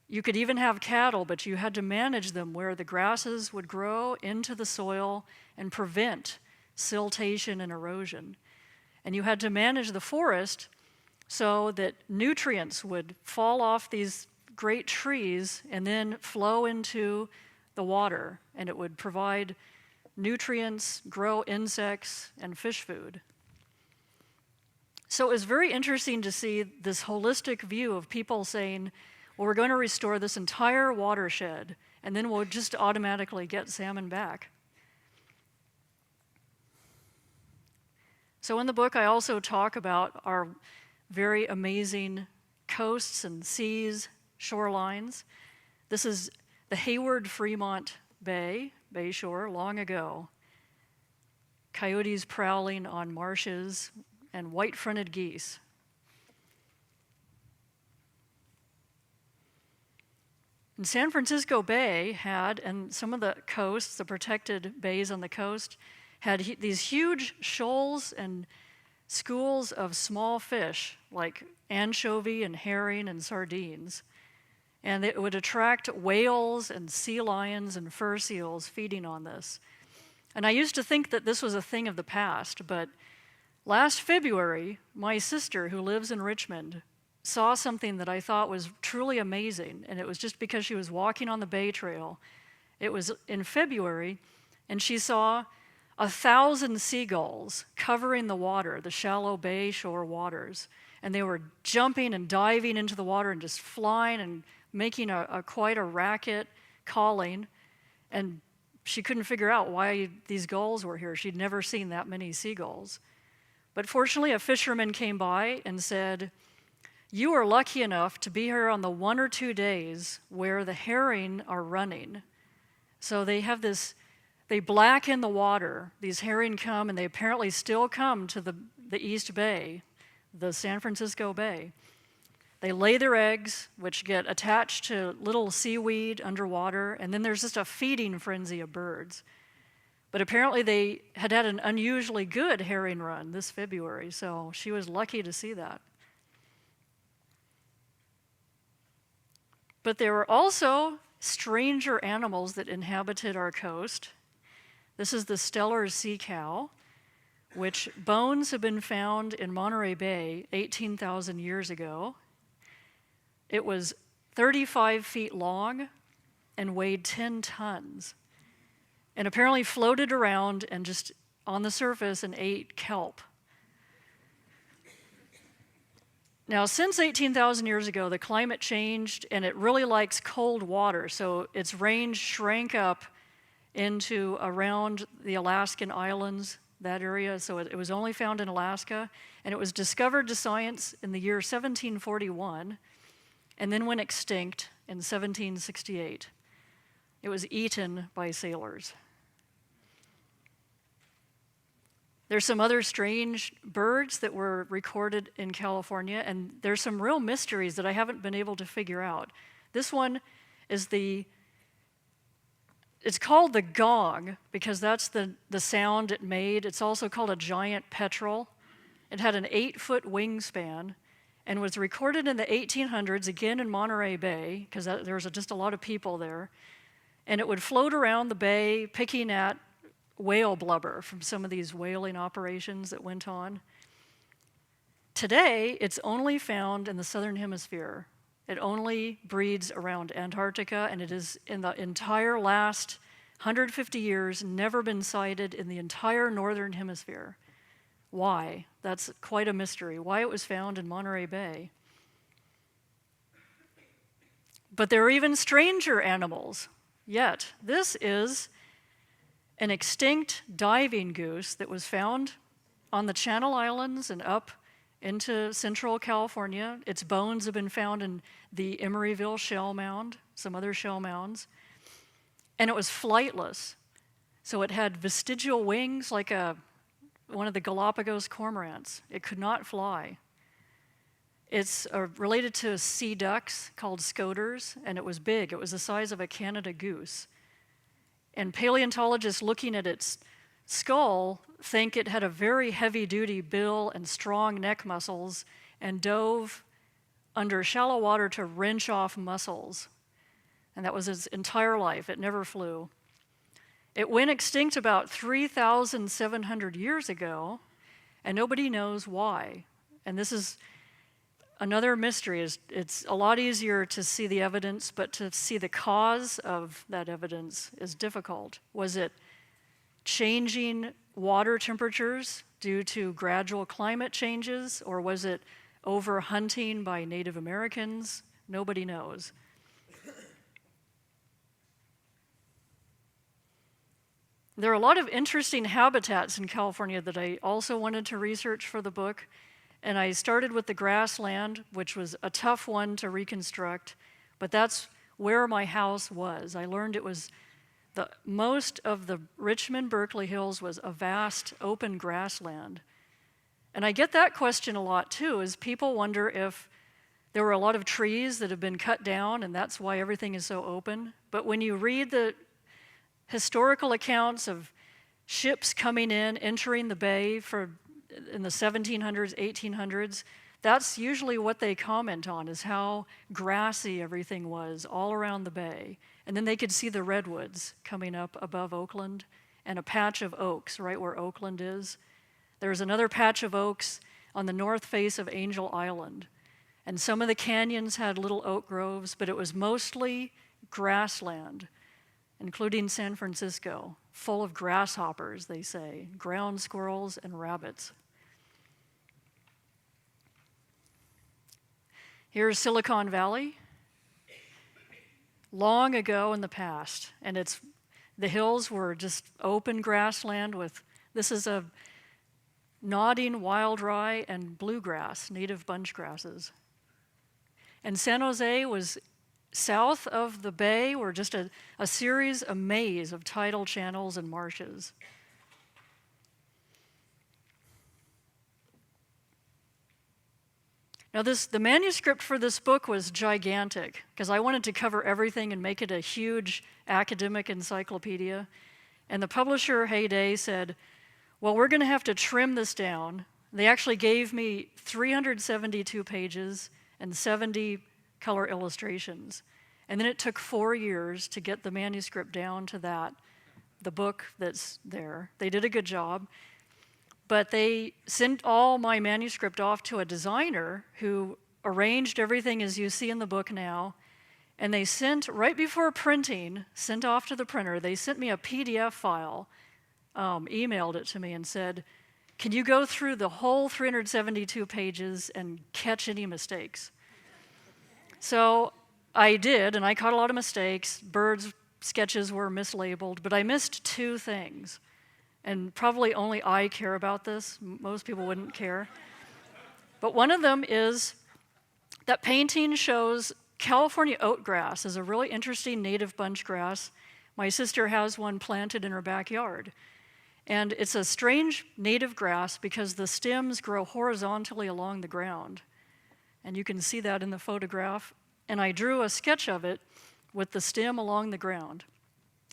you could even have cattle, but you had to manage them where the grasses would grow into the soil and prevent siltation and erosion. And you had to manage the forest so that nutrients would fall off these great trees and then flow into the water, and it would provide nutrients, grow insects, and fish food. So it was very interesting to see this holistic view of people saying, well, we're going to restore this entire watershed, and then we'll just automatically get salmon back. So in the book, I also talk about our very amazing coasts and seas, shorelines. This is the Hayward-Fremont Bay shore, long ago. Coyotes prowling on marshes and white-fronted geese. And San Francisco Bay had, and some of the coasts, the protected bays on the coast, had these huge shoals and schools of small fish like anchovy and herring and sardines. And it would attract whales and sea lions and fur seals feeding on this. And I used to think that this was a thing of the past, but last February, my sister, who lives in Richmond, saw something that I thought was truly amazing, and it was just because she was walking on the Bay Trail. It was in February, and she saw 1,000 seagulls covering the water, the shallow bay shore waters. And they were jumping and diving into the water and just flying and making quite a racket, calling. And she couldn't figure out why these gulls were here. She'd never seen that many seagulls. But fortunately, a fisherman came by and said, you are lucky enough to be here on the 1 or 2 days where the herring are running. So they have this, they blacken the water. These herring come, and they apparently still come to the East Bay, the San Francisco Bay. They lay their eggs, which get attached to little seaweed underwater, and then there's just a feeding frenzy of birds. But apparently they had had an unusually good herring run this February, so she was lucky to see that. But there were also stranger animals that inhabited our coast. This is the Steller sea cow, which bones have been found in Monterey Bay 18,000 years ago. It was 35 feet long and weighed 10 tons, and apparently floated around and just on the surface and ate kelp. Now, since 18,000 years ago, the climate changed, and it really likes cold water, so its range shrank up into around the Alaskan islands, that area, so it was only found in Alaska, and it was discovered to science in the year 1741, and then went extinct in 1768. It was eaten by sailors. There's some other strange birds that were recorded in California, and there's some real mysteries that I haven't been able to figure out. This one is it's called the gong because that's the sound it made. It's also called a giant petrel. It had an 8-foot wingspan and was recorded in the 1800s, again in Monterey Bay, because there was just a lot of people there. And it would float around the bay picking at whale blubber from some of these whaling operations that went on. Today, it's only found in the southern hemisphere. It only breeds around Antarctica, and it is in the entire last 150 years never been sighted in the entire northern hemisphere. Why? That's quite a mystery. Why it was found in Monterey Bay. But there are even stranger animals yet. This is an extinct diving goose that was found on the Channel Islands and up into central California. Its bones have been found in the Emeryville shell mound, some other shell mounds. And it was flightless. So it had vestigial wings like one of the Galapagos cormorants. It could not fly. It's related to sea ducks called scoters, and it was big. It was the size of a Canada goose. And paleontologists looking at its skull think it had a very heavy-duty bill and strong neck muscles and dove under shallow water to wrench off mussels. And that was its entire life. It never flew. It went extinct about 3,700 years ago, and nobody knows why. And this is another mystery. It's a lot easier to see the evidence, but to see the cause of that evidence is difficult. Was it changing water temperatures due to gradual climate changes, or was it overhunting by Native Americans? Nobody knows. There are a lot of interesting habitats in California that I also wanted to research for the book. And I started with the grassland, which was a tough one to reconstruct, but that's where my house was. I learned it was most of the Richmond Berkeley Hills was a vast open grassland. And I get that question a lot too, is people wonder if there were a lot of trees that have been cut down and that's why everything is so open. But when you read the historical accounts of ships coming in, entering the bay in the 1700s, 1800s, that's usually what they comment on, is how grassy everything was all around the bay. And then they could see the redwoods coming up above Oakland and a patch of oaks right where Oakland is. There's another patch of oaks on the north face of Angel Island. And some of the canyons had little oak groves, but it was mostly grassland, including San Francisco, full of grasshoppers, they say, ground squirrels and rabbits. Here's Silicon Valley, long ago in the past, and the hills were just open grassland this is a nodding wild rye and bluegrass, native bunch grasses. And San Jose was south of the bay, were just a maze of tidal channels and marshes. Now the manuscript for this book was gigantic because I wanted to cover everything and make it a huge academic encyclopedia. And the publisher, Heyday, said, well, we're going to have to trim this down. They actually gave me 372 pages and 70 color illustrations. And then it took 4 years to get the manuscript down to that, the book that's there. They did a good job. But they sent all my manuscript off to a designer who arranged everything as you see in the book now. And they sent, right before printing, sent off to the printer, they sent me a PDF file, emailed it to me and said, can you go through the whole 372 pages and catch any mistakes? So I did, and I caught a lot of mistakes. Birds' sketches were mislabeled, but I missed 2 things. And probably only I care about this. Most people wouldn't care. But one of them is that painting shows California oatgrass is a really interesting native bunch grass. My sister has one planted in her backyard. And it's a strange native grass because the stems grow horizontally along the ground. And you can see that in the photograph. And I drew a sketch of it with the stem along the ground.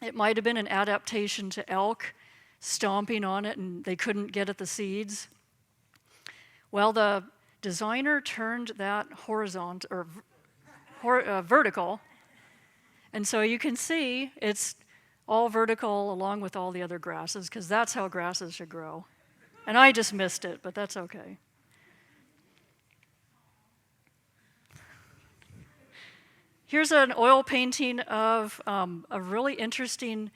It might have been an adaptation to elk stomping on it and they couldn't get at the seeds. Well, the designer turned that horizontal or vertical, and so you can see it's all vertical along with all the other grasses because that's how grasses should grow. And I just missed it, but that's okay. Here's an oil painting of a really interesting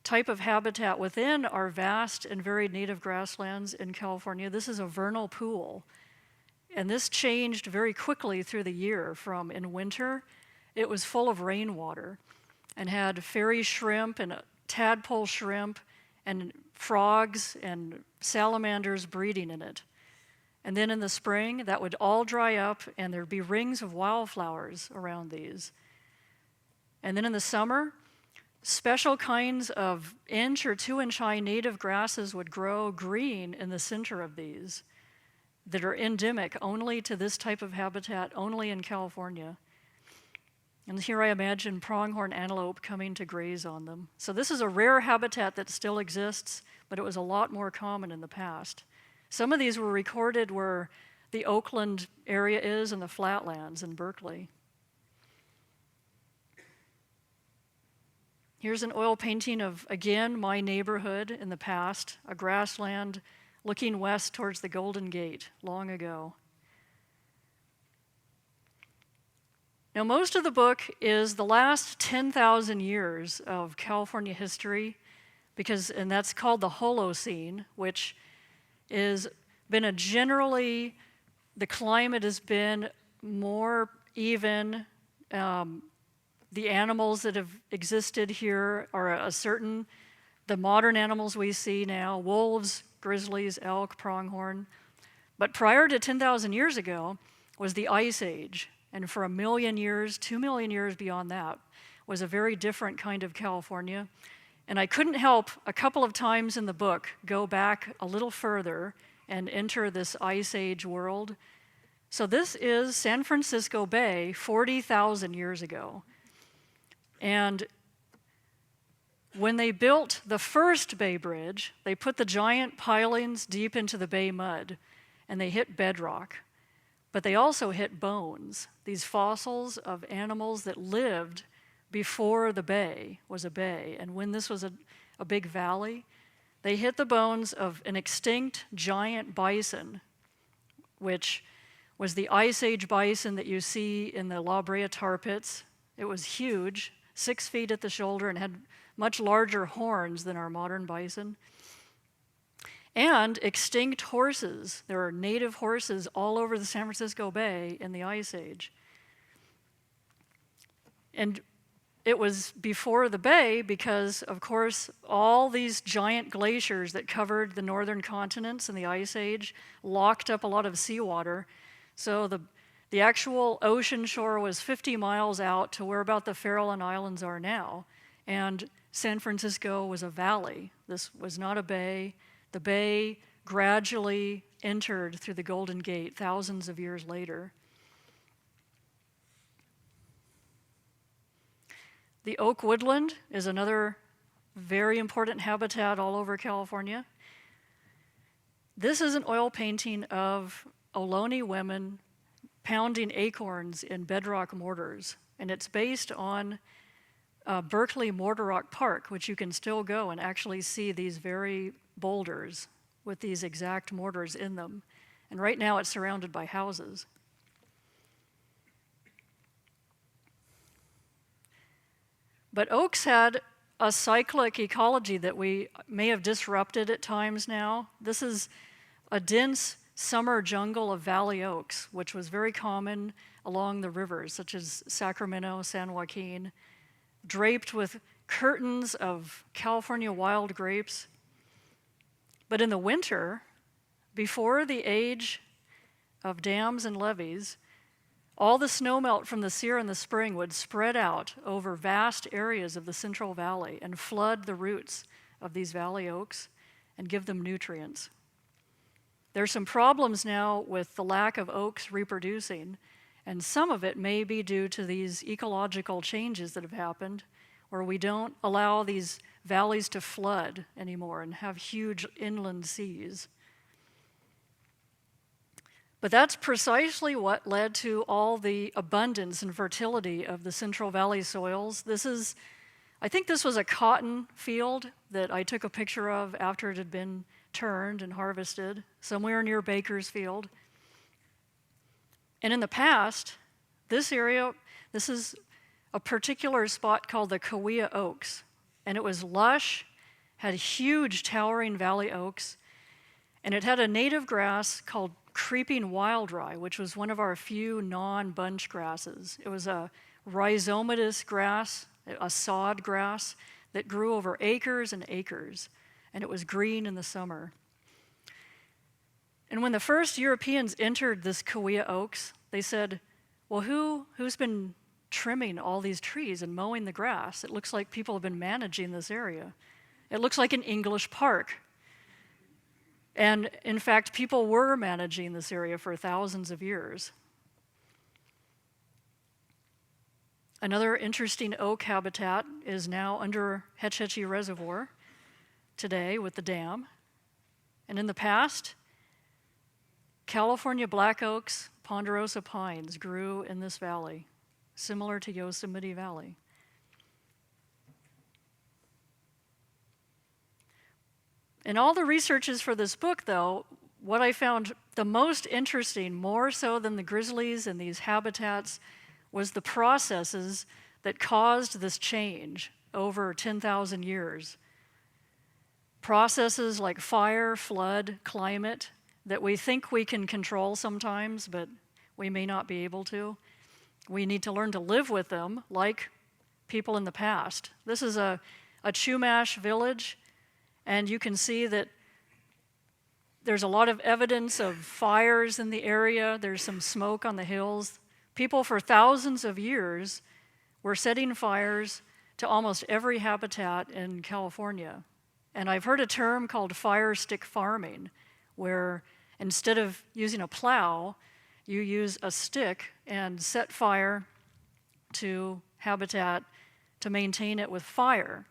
type of habitat within our vast and varied native grasslands in California. This is a vernal pool. And this changed very quickly through the year. From in winter, it was full of rainwater and had fairy shrimp and tadpole shrimp and frogs and salamanders breeding in it. And then in the spring, that would all dry up and there'd be rings of wildflowers around these. And then in the summer, special kinds of 1 or 2 inch high native grasses would grow green in the center of these that are endemic only to this type of habitat, only in California. And here I imagine pronghorn antelope coming to graze on them. So this is a rare habitat that still exists, but it was a lot more common in the past. Some of these were recorded where the Oakland area is and the flatlands in Berkeley. Here's an oil painting of, again, my neighborhood in the past, a grassland looking west towards the Golden Gate long ago. Now, most of the book is the last 10,000 years of California history, and that's called the Holocene, which is been a generally, the climate has been more even. The animals that have existed here are the modern animals we see now, wolves, grizzlies, elk, pronghorn. But prior to 10,000 years ago was the Ice Age. And for 1 million years, 2 million years beyond that, was a very different kind of California. And I couldn't help, a couple of times in the book, go back a little further and enter this Ice Age world. So this is San Francisco Bay 40,000 years ago. And when they built the first Bay Bridge, they put the giant pilings deep into the bay mud, and they hit bedrock. But they also hit bones, these fossils of animals that lived before the bay was a bay. And when this was a big valley, they hit the bones of an extinct giant bison, which was the Ice Age bison that you see in the La Brea tar pits. It was huge, 6 feet at the shoulder, and had much larger horns than our modern bison. And extinct horses. There are native horses all over the San Francisco Bay in the Ice Age. And it was before the bay because, of course, all these giant glaciers that covered the northern continents in the Ice Age locked up a lot of seawater. So the actual ocean shore was 50 miles out to where about the Farallon Islands are now. And San Francisco was a valley. This was not a bay. The bay gradually entered through the Golden Gate thousands of years later. The oak woodland is another very important habitat all over California. This is an oil painting of Ohlone women pounding acorns in bedrock mortars, and it's based on Berkeley Mortar Rock Park, which you can still go and actually see these very boulders with these exact mortars in them. And right now it's surrounded by houses. But oaks had a cyclic ecology that we may have disrupted at times now. This is a dense summer jungle of valley oaks, which was very common along the rivers, such as Sacramento, San Joaquin, draped with curtains of California wild grapes. But in the winter, before the age of dams and levees, all the snowmelt from the Sierra in the spring would spread out over vast areas of the Central Valley and flood the roots of these valley oaks and give them nutrients. There's some problems now with the lack of oaks reproducing, and some of it may be due to these ecological changes that have happened, where we don't allow these valleys to flood anymore and have huge inland seas. But that's precisely what led to all the abundance and fertility of the Central Valley soils. I think this was a cotton field that I took a picture of after it had been turned and harvested, somewhere near Bakersfield. And in the past, this is a particular spot called the Cahuilla Oaks. And it was lush, had huge towering valley oaks, and it had a native grass called creeping wild rye, which was one of our few non-bunch grasses. It was a rhizomatous grass, a sod grass that grew over acres and acres, and it was green in the summer. And when the first Europeans entered this Cahuilla Oaks, they said, well, who's been trimming all these trees and mowing the grass? It looks like people have been managing this area. It looks like an English park. And in fact, people were managing this area for thousands of years. Another interesting oak habitat is now under Hetch Hetchy Reservoir today with the dam. And in the past, California black oaks, ponderosa pines grew in this valley, similar to Yosemite Valley. In all the researches for this book, though, what I found the most interesting, more so than the grizzlies and these habitats, was the processes that caused this change over 10,000 years. Processes like fire, flood, climate, that we think we can control sometimes, but we may not be able to. We need to learn to live with them like people in the past. This is a Chumash village, and you can see that there's a lot of evidence of fires in the area. There's some smoke on the hills. People for thousands of years were setting fires to almost every habitat in California. And I've heard a term called fire stick farming, where instead of using a plow, you use a stick and set fire to habitat to maintain it with fire.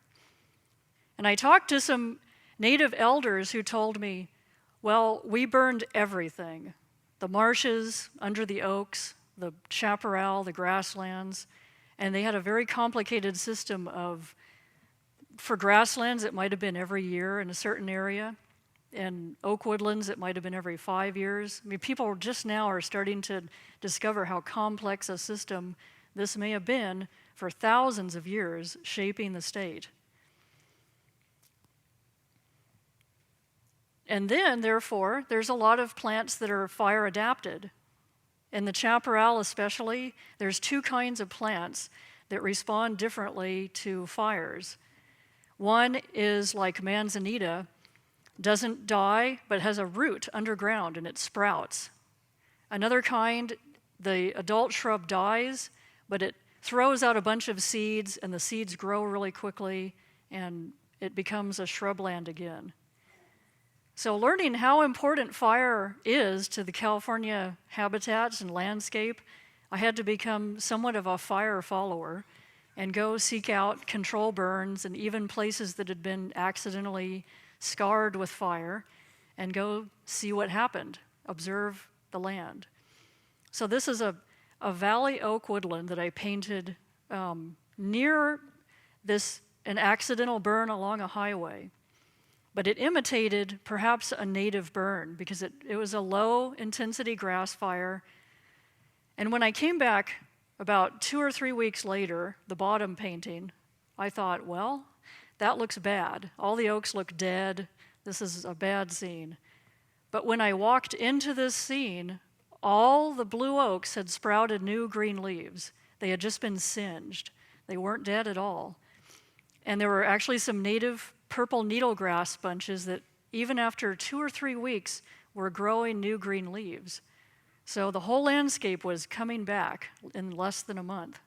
And I talked to some native elders who told me, well, we burned everything. The marshes under the oaks, the chaparral, the grasslands, and they had a very complicated system of, for grasslands, it might have been every year in a certain area. In oak woodlands, it might have been every 5 years. I mean, people just now are starting to discover how complex a system this may have been for thousands of years, shaping the state. And then, therefore, there's a lot of plants that are fire adapted. In the chaparral especially, there's two kinds of plants that respond differently to fires. One is like manzanita, doesn't die, but has a root underground and it sprouts. Another kind, the adult shrub dies, but it throws out a bunch of seeds, and the seeds grow really quickly, and it becomes a shrubland again. So learning how important fire is to the California habitats and landscape, I had to become somewhat of a fire follower and go seek out control burns and even places that had been accidentally scarred with fire and go see what happened, observe the land. So this is a valley oak woodland that I painted near an accidental burn along a highway. But it imitated perhaps a native burn because it was a low intensity grass fire. And when I came back about 2 or 3 weeks later, the bottom painting, I thought, well, that looks bad. All the oaks look dead. This is a bad scene. But when I walked into this scene, all the blue oaks had sprouted new green leaves. They had just been singed. They weren't dead at all. And there were actually some native purple needlegrass bunches that even after 2 or 3 weeks were growing new green leaves. So the whole landscape was coming back in less than a month.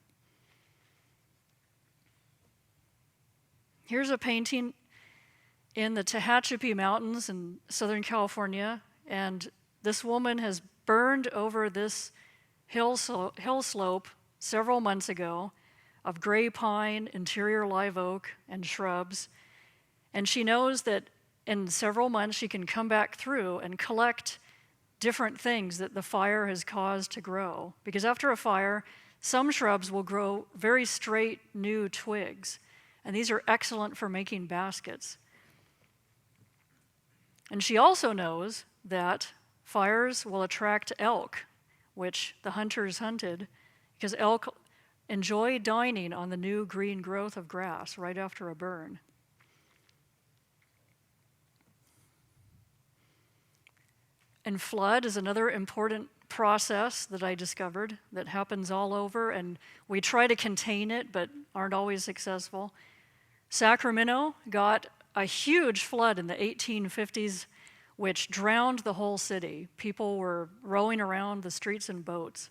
Here's a painting in the Tehachapi Mountains in Southern California, and this woman has burned over this hill slope several months ago of gray pine, interior live oak, and shrubs. And she knows that in several months she can come back through and collect different things that the fire has caused to grow. Because after a fire, some shrubs will grow very straight new twigs, and these are excellent for making baskets. And she also knows that fires will attract elk, which the hunters hunted, because elk enjoy dining on the new green growth of grass right after a burn. And flood is another important process that I discovered that happens all over, and we try to contain it but aren't always successful. Sacramento got a huge flood in the 1850s, which drowned the whole city. People were rowing around the streets in boats.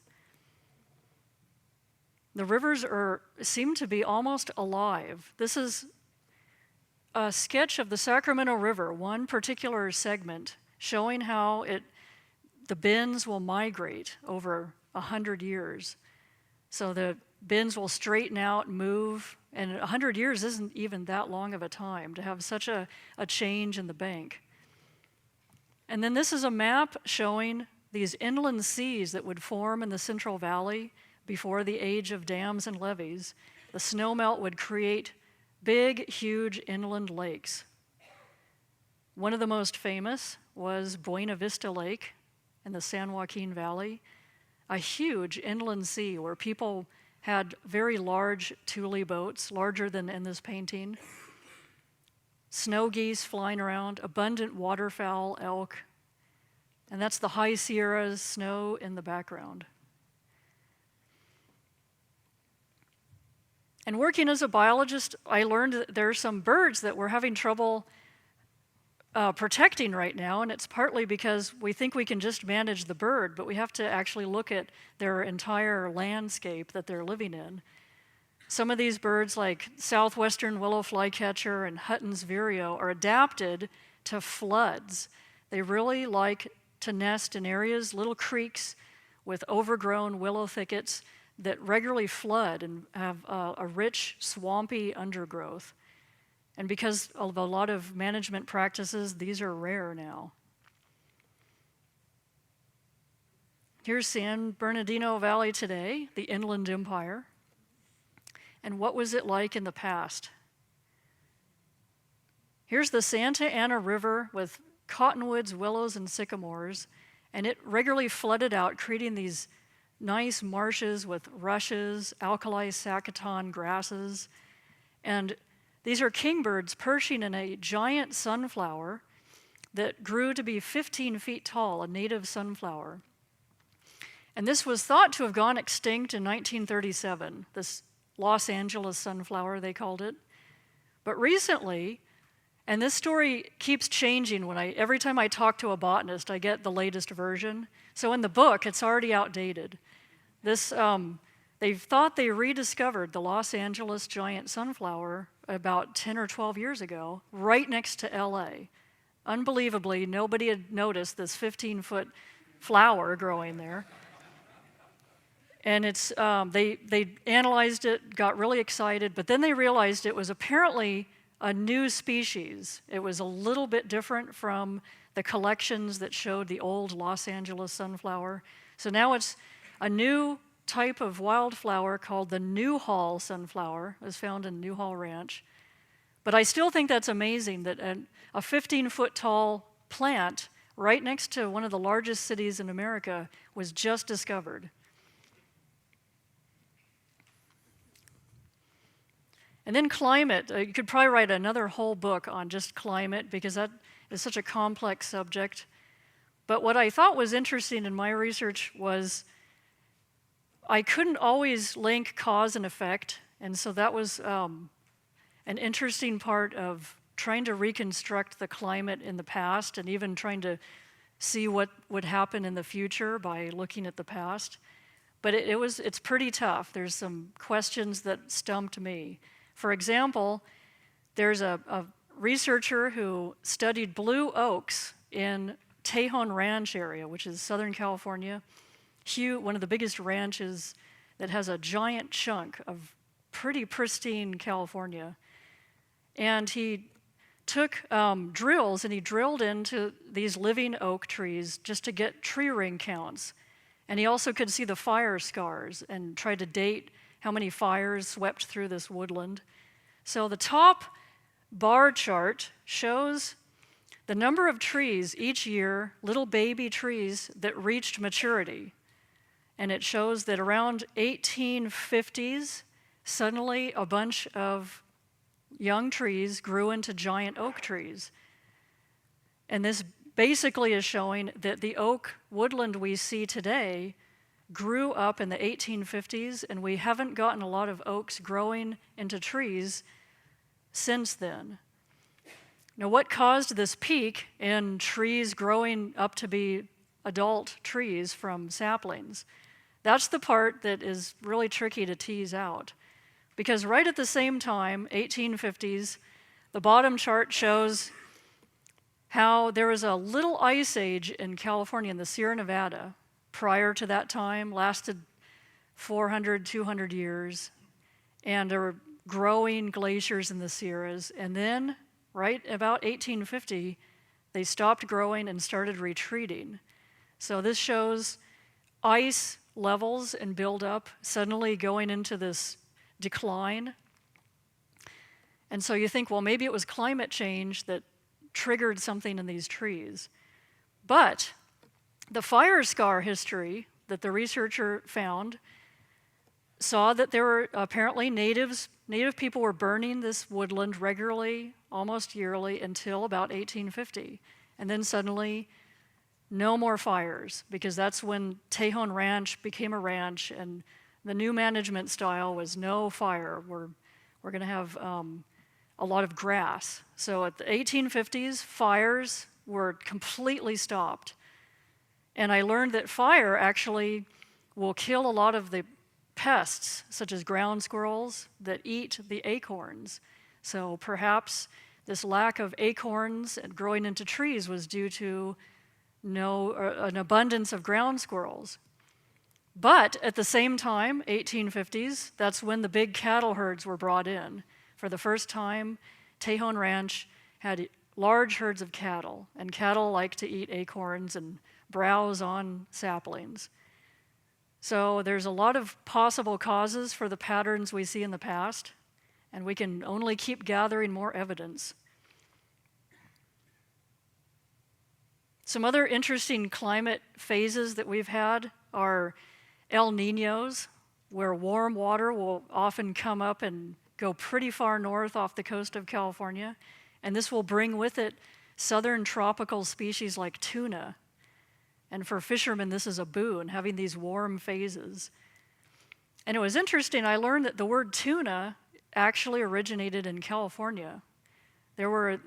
The rivers seem to be almost alive. This is a sketch of the Sacramento River, one particular segment, showing how the bends will migrate over 100 years. So the bends will straighten out, move, and 100 years isn't even that long of a time to have such a change in the bank. And then this is a map showing these inland seas that would form in the Central Valley before the age of dams and levees. The snowmelt would create big, huge inland lakes. One of the most famous was Buena Vista Lake in the San Joaquin Valley, a huge inland sea where people had very large tule boats, larger than in this painting, snow geese flying around, abundant waterfowl, elk, and that's the high Sierras, snow in the background. And working as a biologist, I learned that there are some birds that we're having trouble protecting right now, and it's partly because we think we can just manage the bird, but we have to actually look at their entire landscape that they're living in. Some of these birds, like southwestern willow flycatcher and Hutton's vireo, are adapted to floods. They really like to nest in areas, little creeks with overgrown willow thickets that regularly flood and have a rich, swampy undergrowth. And because of a lot of management practices, these are rare now. Here's San Bernardino Valley today, the Inland Empire. And what was it like in the past? Here's the Santa Ana River with cottonwoods, willows, and sycamores, and it regularly flooded out, creating these nice marshes with rushes, alkali sacaton grasses, and these are kingbirds perching in a giant sunflower that grew to be 15 feet tall, a native sunflower. And this was thought to have gone extinct in 1937, this Los Angeles sunflower, they called it. But recently, and this story keeps changing every time I talk to a botanist, I get the latest version. So in the book, it's already outdated. They thought they rediscovered the Los Angeles giant sunflower about 10 or 12 years ago, right next to LA. Unbelievably, nobody had noticed this 15-foot flower growing there. And it's, they analyzed it, got really excited, but then they realized it was apparently a new species. It was a little bit different from the collections that showed the old Los Angeles sunflower. So now it's a new type of wildflower called the Newhall sunflower, is found in Newhall Ranch. But I still think that's amazing that a 15-foot tall plant right next to one of the largest cities in America was just discovered. And then climate. You could probably write another whole book on just climate because that is such a complex subject. But what I thought was interesting in my research was I couldn't always link cause and effect. And so that was an interesting part of trying to reconstruct the climate in the past and even trying to see what would happen in the future by looking at the past. But it's pretty tough. There's some questions that stumped me. For example, there's a researcher who studied blue oaks in Tejon Ranch area, which is Southern California, one of the biggest ranches that has a giant chunk of pretty pristine California. And he took drills and he drilled into these living oak trees just to get tree ring counts. And he also could see the fire scars and tried to date how many fires swept through this woodland. So the top bar chart shows the number of trees each year, little baby trees that reached maturity. And it shows that around 1850s, suddenly a bunch of young trees grew into giant oak trees. And this basically is showing that the oak woodland we see today grew up in the 1850s, and we haven't gotten a lot of oaks growing into trees since then. Now, what caused this peak in trees growing up to be adult trees from saplings? That's the part that is really tricky to tease out. Because right at the same time, 1850s, the bottom chart shows how there was a little ice age in California, in the Sierra Nevada. Prior to that time, lasted 400, 200 years, and there were growing glaciers in the Sierras. And then, right about 1850, they stopped growing and started retreating. So this shows ice levels and buildup suddenly going into this decline. And so you think, well, maybe it was climate change that triggered something in these trees. But the fire scar history that the researcher found saw that there were apparently native people were burning this woodland regularly, almost yearly, until about 1850. And then suddenly, no more fires, because that's when Tejon Ranch became a ranch, and the new management style was no fire. We're going to have a lot of grass. So at the 1850s, fires were completely stopped. And I learned that fire actually will kill a lot of the pests, such as ground squirrels, that eat the acorns. So perhaps this lack of acorns and growing into trees was due to an abundance of ground squirrels. But at the same time, 1850s, that's when the big cattle herds were brought in. For the first time, Tejon Ranch had large herds of cattle, and cattle like to eat acorns and browse on saplings. So there's a lot of possible causes for the patterns we see in the past, and we can only keep gathering more evidence. Some other interesting climate phases that we've had are El Niños, where warm water will often come up and go pretty far north off the coast of California, and this will bring with it southern tropical species like tuna. And for fishermen, this is a boon, having these warm phases. And it was interesting, I learned that the word tuna actually originated in California. There were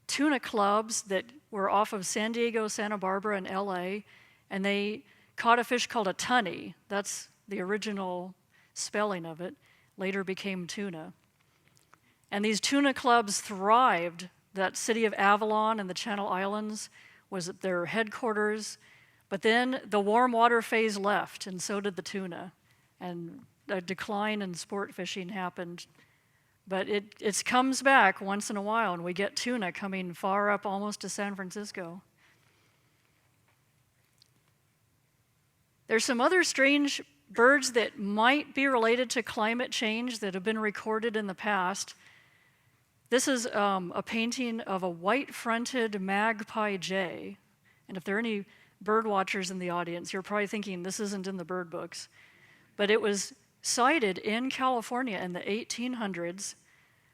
tuna clubs that were off of San Diego, Santa Barbara, and LA, and they caught a fish called a tunny. That's the original spelling of it. Later became tuna. And these tuna clubs thrived. That city of Avalon and the Channel Islands was their headquarters. But then the warm water phase left, and so did the tuna. and a decline in sport fishing happened. But it comes back once in a while, and we get tuna coming far up almost to San Francisco. There's some other strange birds that might be related to climate change that have been recorded in the past. This is a painting of a white-fronted magpie jay. And if there are any bird watchers in the audience, you're probably thinking this isn't in the bird books. But it was sighted in California in the 1800s,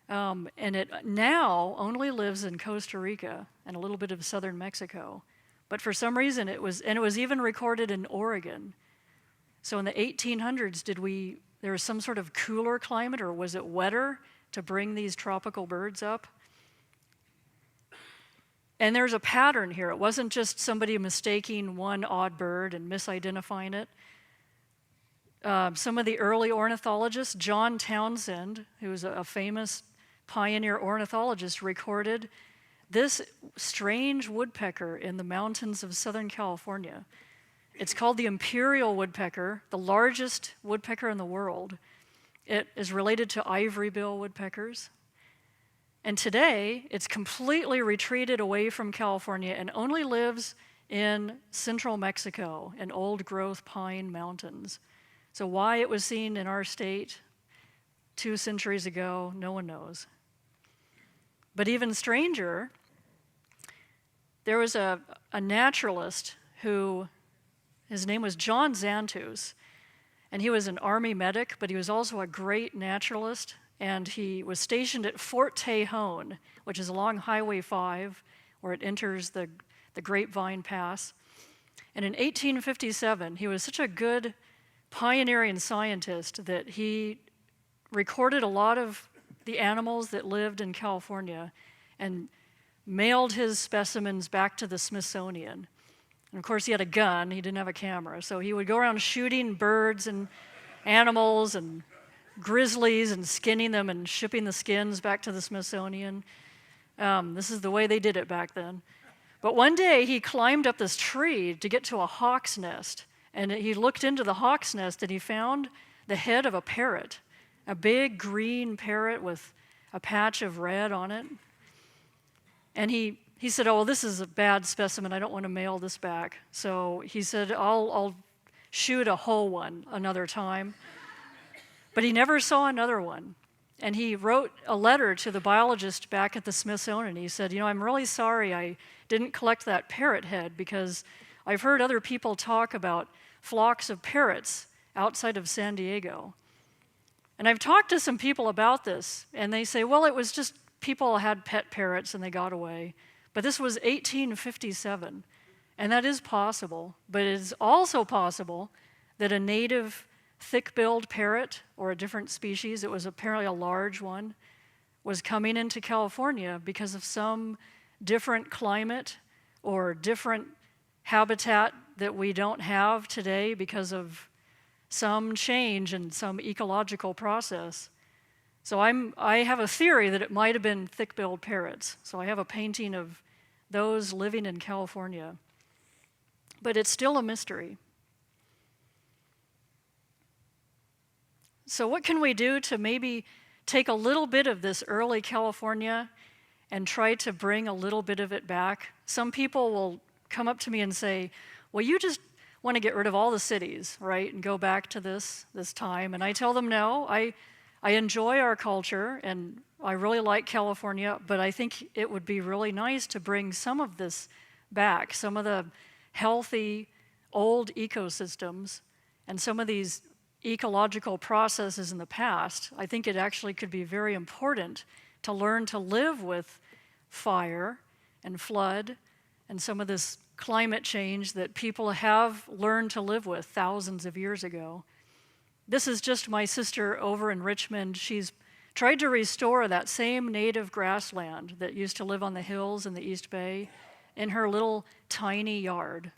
and it now only lives in Costa Rica and a little bit of southern Mexico. But for some reason it was even recorded in Oregon. So in the 1800s, there was some sort of cooler climate, or was it wetter to bring these tropical birds up? And there's a pattern here. It wasn't just somebody mistaking one odd bird and misidentifying it. Some of the early ornithologists, John Townsend, who was a famous pioneer ornithologist, recorded this strange woodpecker in the mountains of Southern California. It's called the imperial woodpecker, the largest woodpecker in the world. It is related to ivory-bill woodpeckers. And today, it's completely retreated away from California and only lives in central Mexico in old-growth pine mountains. So why it was seen in our state 2 centuries ago, no one knows. But even stranger, there was a naturalist who, his name was John Xantus, and he was an army medic, but he was also a great naturalist, and he was stationed at Fort Tejon, which is along Highway 5, where it enters the Grapevine Pass. And in 1857, he was such a good pioneering scientist that he recorded a lot of the animals that lived in California and mailed his specimens back to the Smithsonian. And of course, he had a gun, he didn't have a camera, so he would go around shooting birds and animals and grizzlies and skinning them and shipping the skins back to the Smithsonian. This is the way they did it back then. But one day, he climbed up this tree to get to a hawk's nest, and he looked into the hawk's nest and he found the head of a parrot, a big green parrot with a patch of red on it. And he said, oh, well, this is a bad specimen. I don't want to mail this back. So he said, I'll shoot a whole one another time. But he never saw another one. And he wrote a letter to the biologist back at the Smithsonian. He said, I'm really sorry I didn't collect that parrot head because I've heard other people talk about flocks of parrots outside of San Diego. And I've talked to some people about this, and they say, well, it was just people had pet parrots and they got away. But this was 1857, and that is possible. But it is also possible that a native thick-billed parrot, or a different species, it was apparently a large one, was coming into California because of some different climate or different habitat that we don't have today because of some change in some ecological process. So I have a theory that it might have been thick-billed parrots. So I have a painting of those living in California. But it's still a mystery. So what can we do to maybe take a little bit of this early California and try to bring a little bit of it back? Some people will come up to me and say, well, you just want to get rid of all the cities, right, and go back to this time. And I tell them, no, I enjoy our culture, and I really like California, but I think it would be really nice to bring some of this back, some of the healthy old ecosystems and some of these ecological processes in the past. I think it actually could be very important to learn to live with fire and flood and some of this climate change that people have learned to live with thousands of years ago. This is just my sister over in Richmond. She's tried to restore that same native grassland that used to live on the hills in the East Bay in her little tiny yard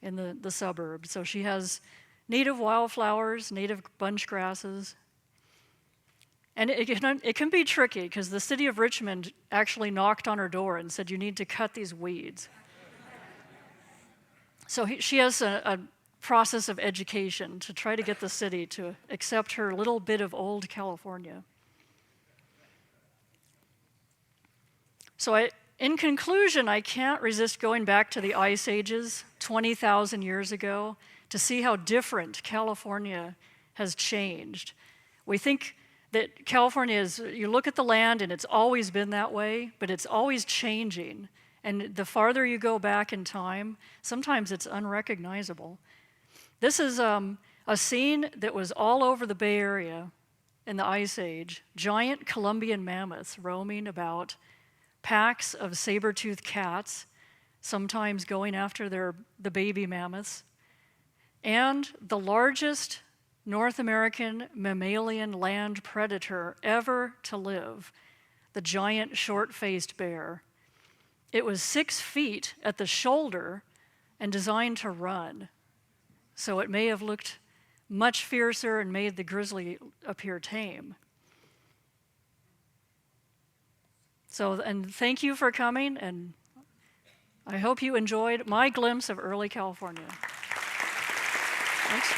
in the suburbs. So she has native wildflowers, native bunch grasses. And it can be tricky because the city of Richmond actually knocked on her door and said, you need to cut these weeds. So she has a process of education to try to get the city to accept her little bit of old California. So in conclusion, I can't resist going back to the ice ages 20,000 years ago to see how different California has changed. We think that California is, you look at the land and it's always been that way, but it's always changing. And the farther you go back in time, sometimes it's unrecognizable. This is a scene that was all over the Bay Area in the Ice Age. Giant Columbian mammoths roaming about, packs of saber-toothed cats, sometimes going after the baby mammoths, and the largest North American mammalian land predator ever to live, the giant short-faced bear. It was 6 feet at the shoulder and designed to run. So it may have looked much fiercer and made the grizzly appear tame. So, and thank you for coming, and I hope you enjoyed my glimpse of early California. Thanks.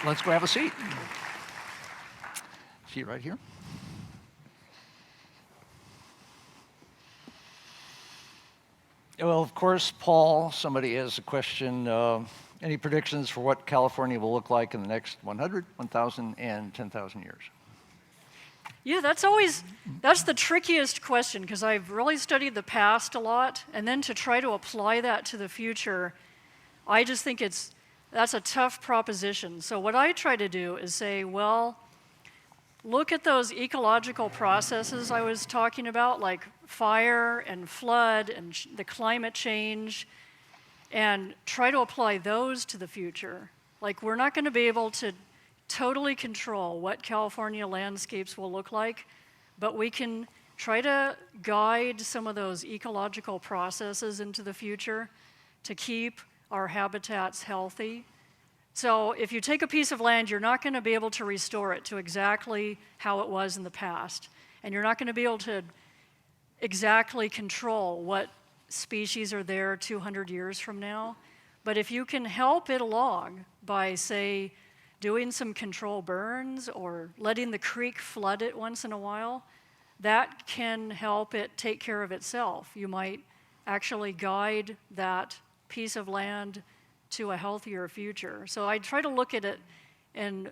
Let's go have a seat. Seat right here. Well, of course, Paul, somebody has a question. Any predictions for what California will look like in the next 100, 1,000, and 10,000 years? Yeah, that's the trickiest question, because I've really studied the past a lot, and then to try to apply that to the future, I just think that's a tough proposition. So what I try to do is say, well, look at those ecological processes I was talking about, like fire and flood and the climate change, and try to apply those to the future. Like, we're not going to be able to totally control what California landscapes will look like, but we can try to guide some of those ecological processes into the future to keep our habitats healthy. So if you take a piece of land, you're not going to be able to restore it to exactly how it was in the past. And you're not going to be able to exactly control what species are there 200 years from now. But if you can help it along by, say, doing some control burns or letting the creek flood it once in a while, that can help it take care of itself. You might actually guide that piece of land to a healthier future. So I try to look at it in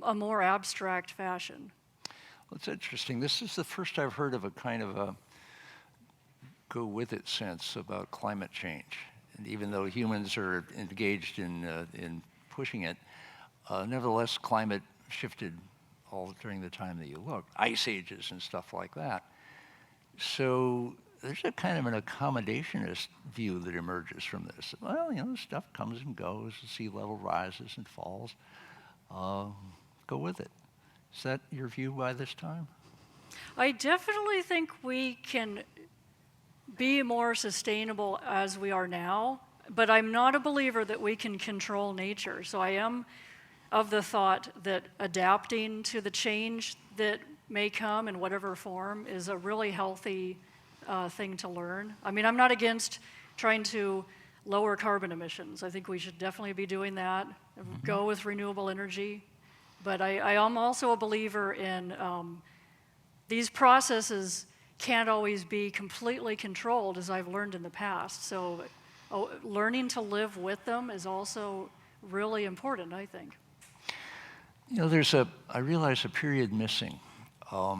a more abstract fashion. Well, it's interesting. This is the first I've heard of a kind of a go with it sense about climate change. And even though humans are engaged in pushing it, nevertheless, climate shifted all during the time that you look, ice ages and stuff like that. So there's a kind of an accommodationist view that emerges from this. Well, you know, stuff comes and goes, the sea level rises and falls. Go with it. Is that your view by this time? I definitely think we can be more sustainable as we are now, but I'm not a believer that we can control nature. So I am of the thought that adapting to the change that may come in whatever form is a really healthy thing to learn. I mean, I'm not against trying to lower carbon emissions. I think we should definitely be doing that, go with renewable energy. But I am also a believer in these processes can't always be completely controlled, as I've learned in the past. So learning to live with them is also really important, I think. You know, I realize a period missing. So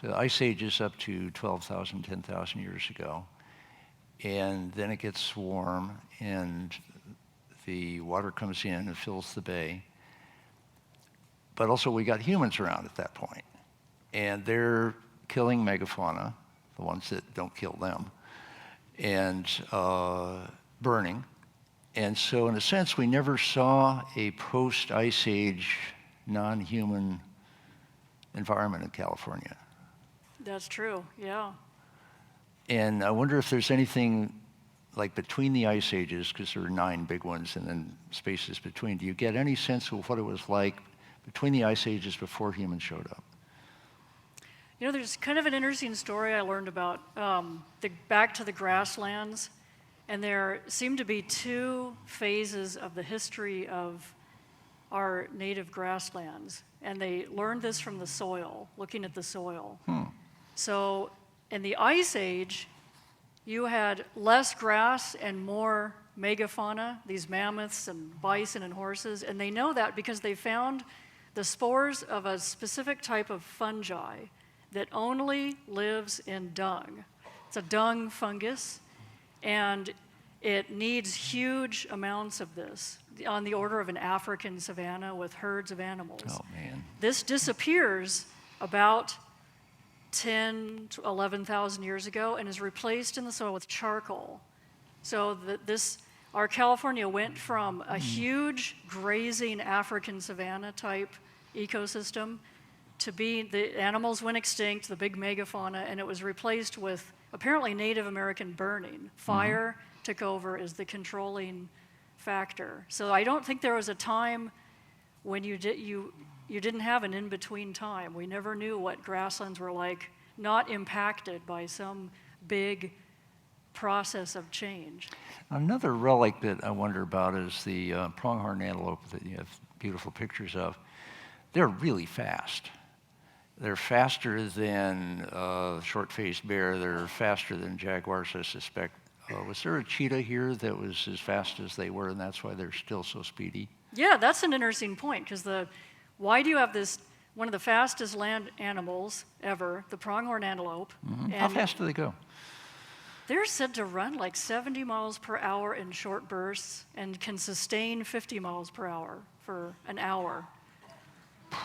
the Ice Age is up to 12,000, 10,000 years ago. And then it gets warm, and the water comes in and fills the bay. But also we got humans around at that point. And they're killing megafauna, the ones that don't kill them, and burning. And so in a sense, we never saw a post-Ice Age non-human environment in California. That's true, yeah. And I wonder if there's anything like between the Ice Ages, because there were 9 big ones and then spaces between. Do you get any sense of what it was like between the Ice Ages before humans showed up? You know, there's kind of an interesting story I learned about back to the grasslands, and there seem to be two phases of the history of our native grasslands, and they learned this from the soil, looking at the soil. So in the Ice Age, you had less grass and more megafauna, these mammoths and bison and horses, and they know that because they found the spores of a specific type of fungi that only lives in dung. It's a dung fungus, and it needs huge amounts of this, on the order of an African savanna with herds of animals. Oh, man. This disappears about 10 to 11,000 years ago and is replaced in the soil with charcoal. So our California went from a huge grazing African savanna type ecosystem to the animals went extinct, the big megafauna, and it was replaced with apparently Native American burning. Fire took over as the controlling factor. So I don't think there was a time when you didn't have an in-between time. We never knew what grasslands were like, not impacted by some big process of change. Another relic that I wonder about is the pronghorn antelope that you have beautiful pictures of. They're really fast. They're faster than short-faced bear. They're faster than jaguars, I suspect. Was there a cheetah here that was as fast as they were, and that's why they're still so speedy? Yeah, that's an interesting point, because why do you have this, one of the fastest land animals ever, the pronghorn antelope? How fast do they go? They're said to run like 70 miles per hour in short bursts and can sustain 50 miles per hour for an hour.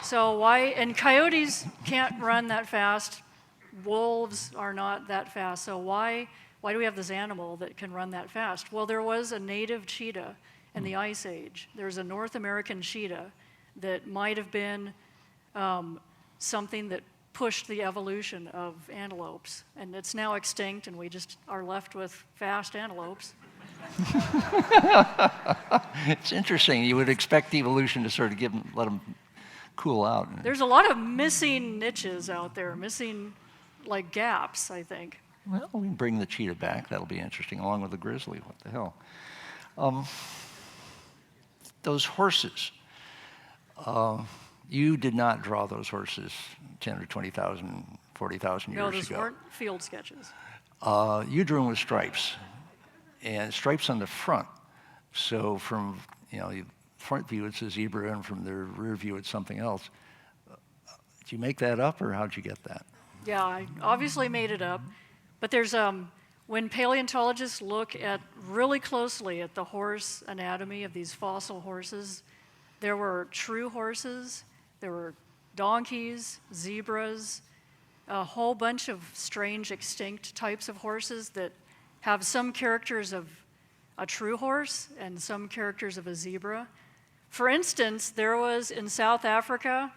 So and coyotes can't run that fast, wolves are not that fast, so why do we have this animal that can run that fast? Well, there was a native cheetah in the Ice Age. There's a North American cheetah that might have been something that pushed the evolution of antelopes, and it's now extinct, and we just are left with fast antelopes. It's interesting. You would expect evolution to sort of let them cool out. There's a lot of missing niches out there, missing like gaps, I think. Well, we can bring the cheetah back. That'll be interesting, along with the grizzly. What the hell? Those horses. You did not draw those horses 10 or 20,000, 40,000 years ago. No, those weren't field sketches. You drew them with stripes, and stripes on the front. So from the front view it's a zebra, and from the rear view it's something else. Did you make that up, or how'd you get that? Yeah, I obviously made it up. But there's when paleontologists look really closely at the horse anatomy of these fossil horses, there were true horses, there were donkeys, zebras, a whole bunch of strange extinct types of horses that have some characters of a true horse and some characters of a zebra. For instance, there was in South Africa,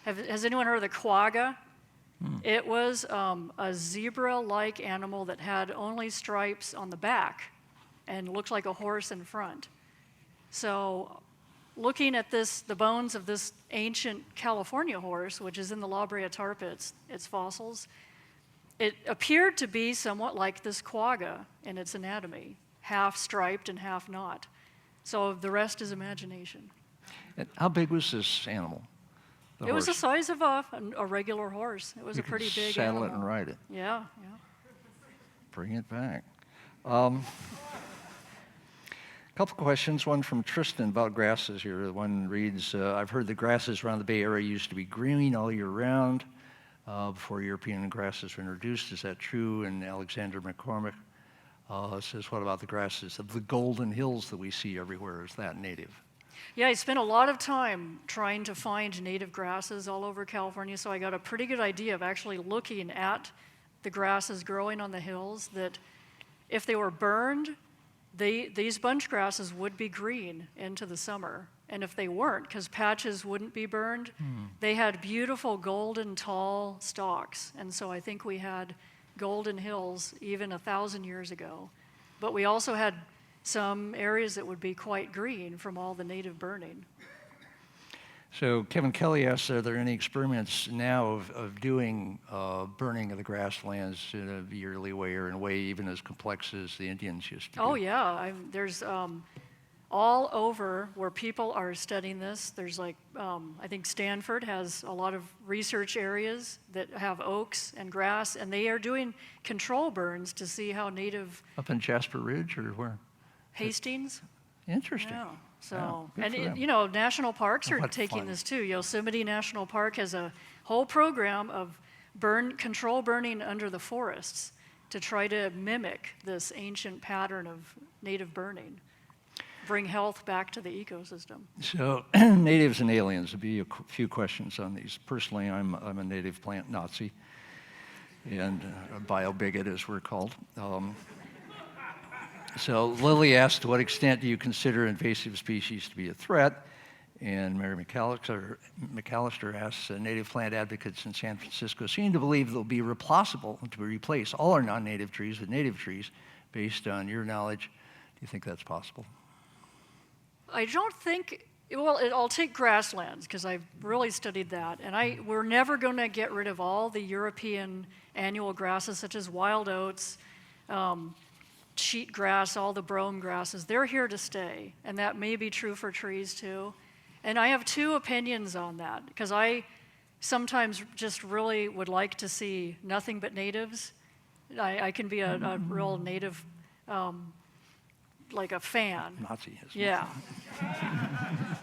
has anyone heard of the quagga? It was a zebra-like animal that had only stripes on the back and looked like a horse in front. So looking at the bones of this ancient California horse, which is in the La Brea tar pits, its fossils, it appeared to be somewhat like this quagga in its anatomy, half striped and half not. So the rest is imagination. And how big was this animal? It was the size of a regular horse. It was a pretty big animal. Saddle animal. it and ride it. Yeah. Bring it back. Couple questions. One from Tristan about grasses here. The one reads, I've heard the grasses around the Bay Area used to be green all year round before European grasses were introduced. Is that true? And Alexander McCormick says, what about the grasses of the Golden Hills that we see everywhere? Is that native? Yeah, I spent a lot of time trying to find native grasses all over California, so I got a pretty good idea of actually looking at the grasses growing on the hills, that if they were burned, these bunch grasses would be green into the summer. And if they weren't, because patches wouldn't be burned, they had beautiful golden tall stalks. And so I think we had golden hills even 1,000 years ago. But we also had some areas that would be quite green from all the native burning. So Kevin Kelly asks, are there any experiments now of doing burning of the grasslands in a yearly way or in a way even as complex as the Indians used to do? Oh yeah, there's all over where people are studying this. There's like, I think Stanford has a lot of research areas that have oaks and grass, and they are doing control burns to see how native Up in Jasper Ridge or where? Hastings. Interesting. Yeah. So, Yeah, good for them. you know, national parks are What taking fun. this too. Yosemite National Park has a whole program of control burning under the forests to try to mimic this ancient pattern of native burning, bring health back to the ecosystem. So natives and aliens, there'll be a few questions on these. Personally, I'm a native plant Nazi and a bio-bigot, as we're called. So Lily asked, to what extent do you consider invasive species to be a threat? And Mary McAllister asks, native plant advocates in San Francisco seem to believe they'll be possible to replace all our non-native trees with native trees. Based on your knowledge, do you think that's possible? I don't think, well, I'll take grasslands because I've really studied that. And we're never going to get rid of all the European annual grasses such as wild oats, cheatgrass, all the brome grasses. They're here to stay. And that may be true for trees too. And I have two opinions on that because I sometimes just really would like to see nothing but natives. I can be a real native, like a fan. Nazi. Yeah.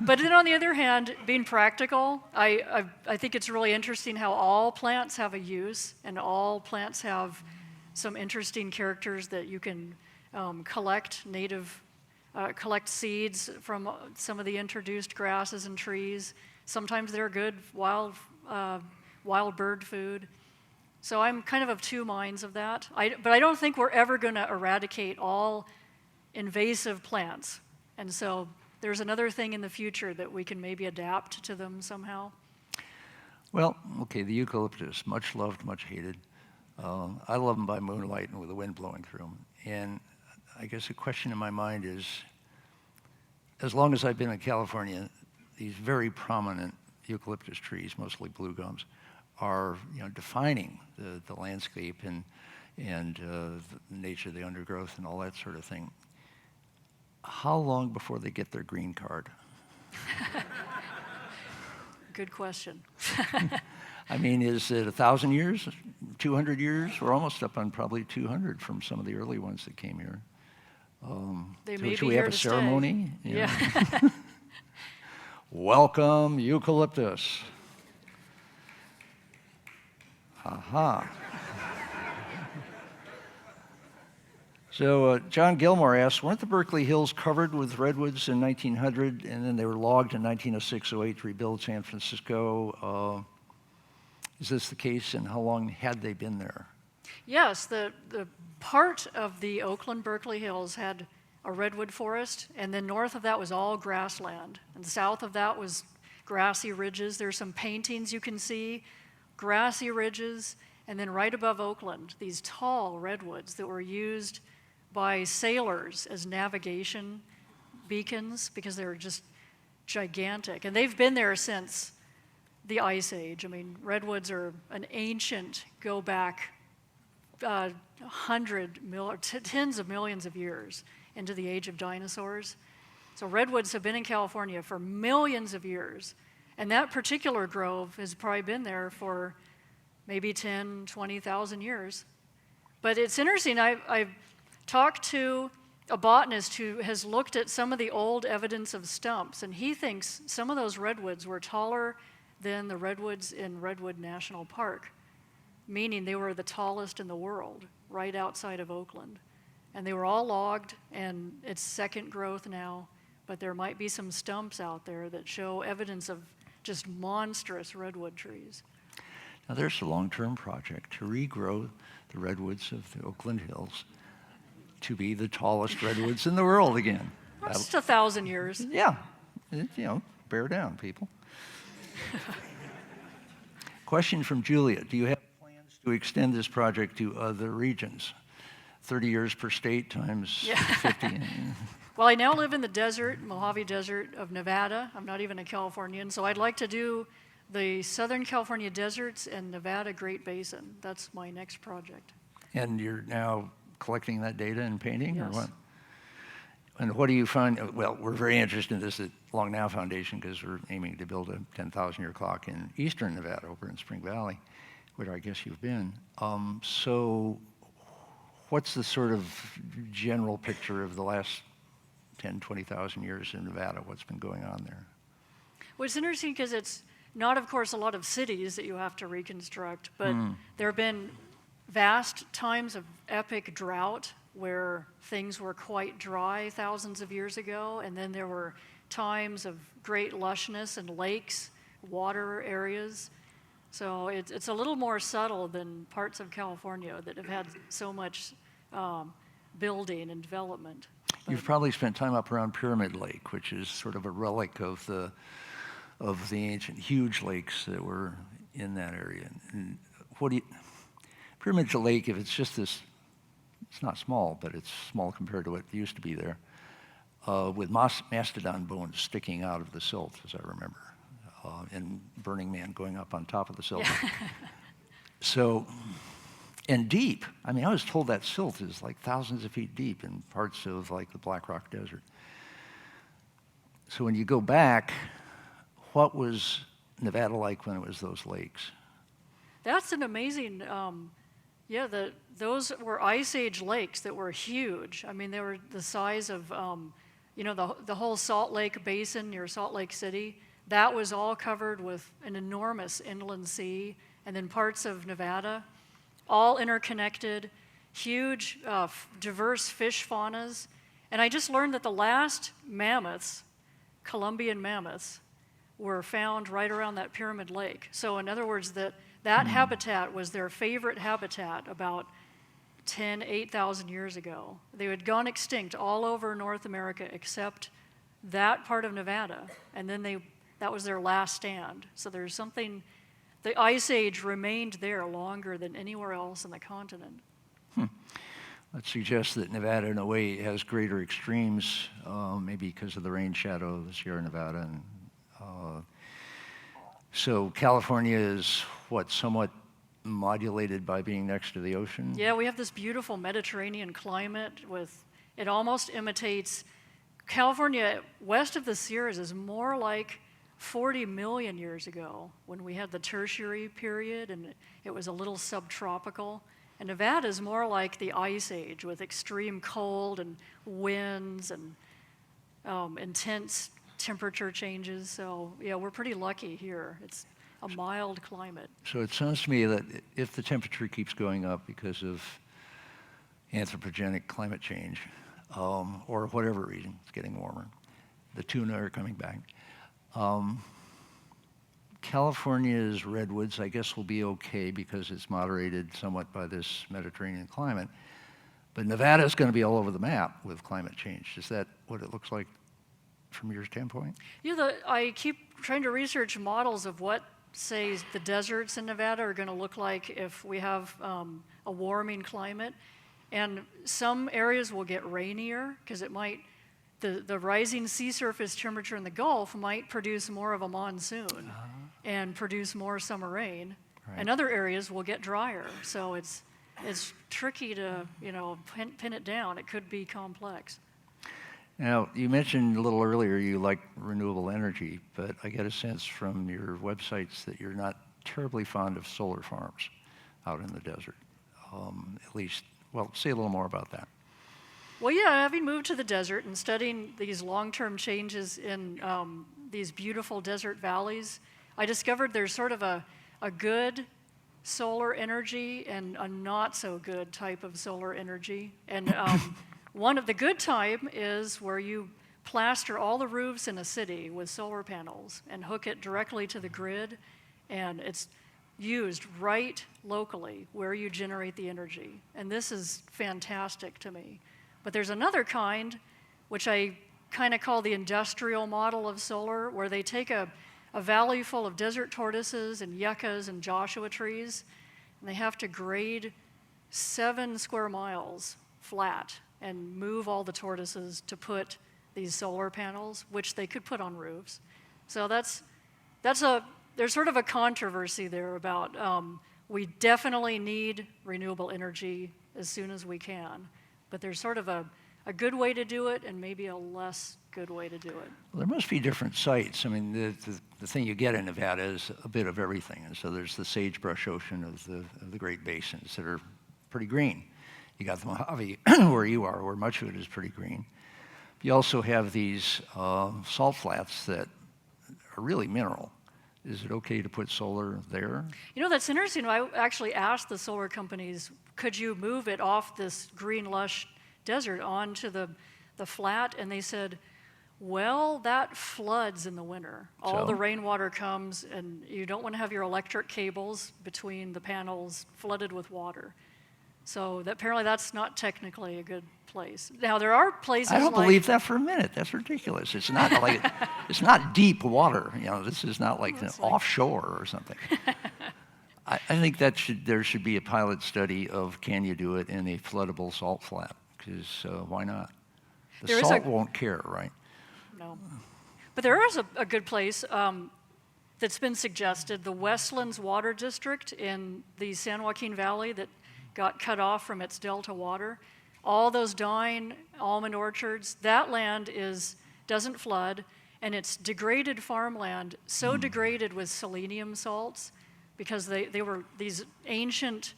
But then on the other hand, being practical, I think it's really interesting how all plants have a use and all plants have some interesting characters that you can collect collect seeds from some of the introduced grasses and trees. Sometimes they're good wild bird food. So I'm kind of two minds of that. But I don't think we're ever going to eradicate all invasive plants. And so there's another thing in the future that we can maybe adapt to them somehow. Well, okay, the eucalyptus, much loved, much hated. I love them by moonlight and with the wind blowing through them. And I guess the question in my mind is, as long as I've been in California, these very prominent eucalyptus trees, mostly blue gums, are defining the landscape and the nature of the undergrowth and all that sort of thing. How long before they get their green card? Good question. I mean, is it 1,000 years, 200 years? We're almost up on probably 200 from some of the early ones that came here. They So may should be we here have a to ceremony? stay. You know? Yeah. Welcome, eucalyptus. Aha. So John Gilmore asks, weren't the Berkeley Hills covered with redwoods in 1900, and then they were logged in 1906-08 to rebuild San Francisco? Is this the case, and how long had they been there? Yes, the part of the Oakland Berkeley Hills had a redwood forest, and then north of that was all grassland, and south of that was grassy ridges. There's some paintings you can see, grassy ridges, and then right above Oakland, these tall redwoods that were used by sailors as navigation beacons because they were just gigantic. And they've been there since the Ice Age. I mean, redwoods are an ancient, go back tens of millions of years into the age of dinosaurs. So redwoods have been in California for millions of years. And that particular grove has probably been there for maybe 10, 20,000 years. But it's interesting, I've talked to a botanist who has looked at some of the old evidence of stumps, and he thinks some of those redwoods were taller than the redwoods in Redwood National Park, meaning they were the tallest in the world, right outside of Oakland. And they were all logged, and it's second growth now, but there might be some stumps out there that show evidence of just monstrous redwood trees. Now there's a long-term project to regrow the redwoods of the Oakland Hills to be the tallest redwoods in the world again. That's just 1,000 years. Yeah, bear down, people. Question from Julia. Do you have plans to extend this project to other regions? 30 years per state times Yeah. 50. Well, I now live in the desert, Mojave Desert of Nevada. I'm not even a Californian, so I'd like to do the Southern California deserts and Nevada Great Basin. That's my next project. And you're now collecting that data and painting, or Yes. what? And what do you find? Well, we're very interested in this at Long Now Foundation because we're aiming to build a 10,000-year clock in eastern Nevada over in Spring Valley, where I guess you've been. So what's the sort of general picture of the last 10, 20,000 years in Nevada? What's been going on there? Well, it's interesting because it's not, of course, a lot of cities that you have to reconstruct, but there have been vast times of epic drought where things were quite dry thousands of years ago, and then there were times of great lushness and lakes, water areas. So it's a little more subtle than parts of California that have had so much building and development. You've probably spent time up around Pyramid Lake, which is sort of a relic of the ancient huge lakes that were in that area. And what do you, Pyramid Lake, if it's just this, it's not small, but it's small compared to what used to be there, with mastodon bones sticking out of the silt, as I remember, and Burning Man going up on top of the silt. Yeah. So, and deep. I mean, I was told that silt is like thousands of feet deep in parts of like the Black Rock Desert. So when you go back, what was Nevada like when it was those lakes? That's an amazing, those were Ice Age lakes that were huge. I mean, they were the size of, the whole Salt Lake Basin near Salt Lake City. That was all covered with an enormous inland sea, and then parts of Nevada, all interconnected, huge, diverse fish faunas. And I just learned that the last mammoths, Columbian mammoths, were found right around that Pyramid Lake. So in other words, that habitat was their favorite habitat about 8,000 years ago. They had gone extinct all over North America except that part of Nevada, and then that was their last stand. So there's something, the Ice Age remained there longer than anywhere else on the continent. That suggests that Nevada, in a way, has greater extremes, maybe because of the rain shadow of the Sierra Nevada. And, so California is, somewhat modulated by being next to the ocean? Yeah, we have this beautiful Mediterranean climate it almost imitates, California west of the Sierras is more like 40 million years ago when we had the Tertiary period and it was a little subtropical. And Nevada is more like the Ice Age with extreme cold and winds and intense temperature changes. So yeah, we're pretty lucky here. It's a mild climate. So it sounds to me that if the temperature keeps going up because of anthropogenic climate change, or whatever reason, it's getting warmer, the tuna are coming back, California's redwoods, I guess, will be okay because it's moderated somewhat by this Mediterranean climate. But Nevada is going to be all over the map with climate change. Is that what it looks like from your standpoint? Yeah, I keep trying to research models of what, say, the deserts in Nevada are going to look like if we have a warming climate. And some areas will get rainier because the rising sea surface temperature in the Gulf might produce more of a monsoon and produce more summer rain. Right. And other areas will get drier. So it's tricky to pin it down. It could be complex. Now, you mentioned a little earlier you like renewable energy, but I get a sense from your websites that you're not terribly fond of solar farms out in the desert. At least, well, say a little more about that. Well, yeah, having moved to the desert and studying these long-term changes in these beautiful desert valleys, I discovered there's sort of a good solar energy and a not-so-good type of solar energy. And one of the good type is where you plaster all the roofs in a city with solar panels and hook it directly to the grid, and it's used right locally where you generate the energy. And this is fantastic to me. But there's another kind, which I kind of call the industrial model of solar, where they take a valley full of desert tortoises and yuccas and Joshua trees, and they have to grade 7 square miles flat and move all the tortoises to put these solar panels, which they could put on roofs. So there's sort of a controversy there about we definitely need renewable energy as soon as we can, but there's sort of a good way to do it and maybe a less good way to do it. Well, there must be different sites. I mean, the thing you get in Nevada is a bit of everything. And so there's the sagebrush ocean of the Great Basins that are pretty green. You got the Mojave where you are, where much of it is pretty green. You also have these salt flats that are really mineral. Is it okay to put solar there? You know, that's interesting. I actually asked the solar companies, could you move it off this green, lush desert onto the flat? And they said, well, that floods in the winter. All the rainwater comes, and you don't want to have your electric cables between the panels flooded with water. So apparently that's not technically a good place. Now, there are places I don't like, believe that for a minute. That's ridiculous. It's not like it's not deep water. You know, this is not like offshore or something. I think there should be a pilot study of can you do it in a floodable salt flat? Because why not? The salt won't care, right? No. But there is a good place that's been suggested, the Westlands Water District in the San Joaquin Valley that got cut off from its delta water. All those dying almond orchards, that land doesn't flood, and it's degraded farmland, so degraded with selenium salts, because they were these ancient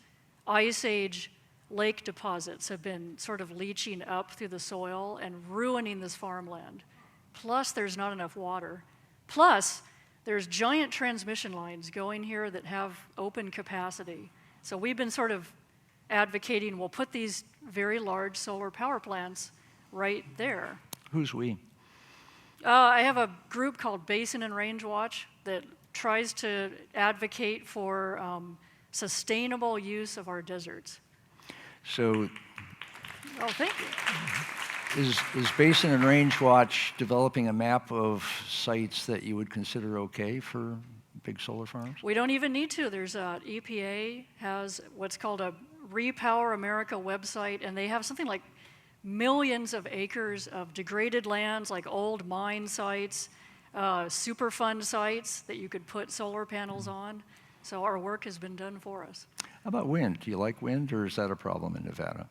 Ice Age lake deposits have been sort of leaching up through the soil and ruining this farmland. Plus, there's not enough water. Plus, there's giant transmission lines going here that have open capacity. So we've been sort of advocating, we'll put these very large solar power plants right there. Who's we? I have a group called Basin and Range Watch that tries to advocate for sustainable use of our deserts. So Oh, thank you. is Basin and Range Watch developing a map of sites that you would consider okay for big solar farms? We don't even need to. There's EPA has what's called a Repower America website, and they have something like millions of acres of degraded lands, like old mine sites, Superfund sites that you could put solar panels on. So our work has been done for us. How about wind? Do you like wind, or is that a problem in Nevada?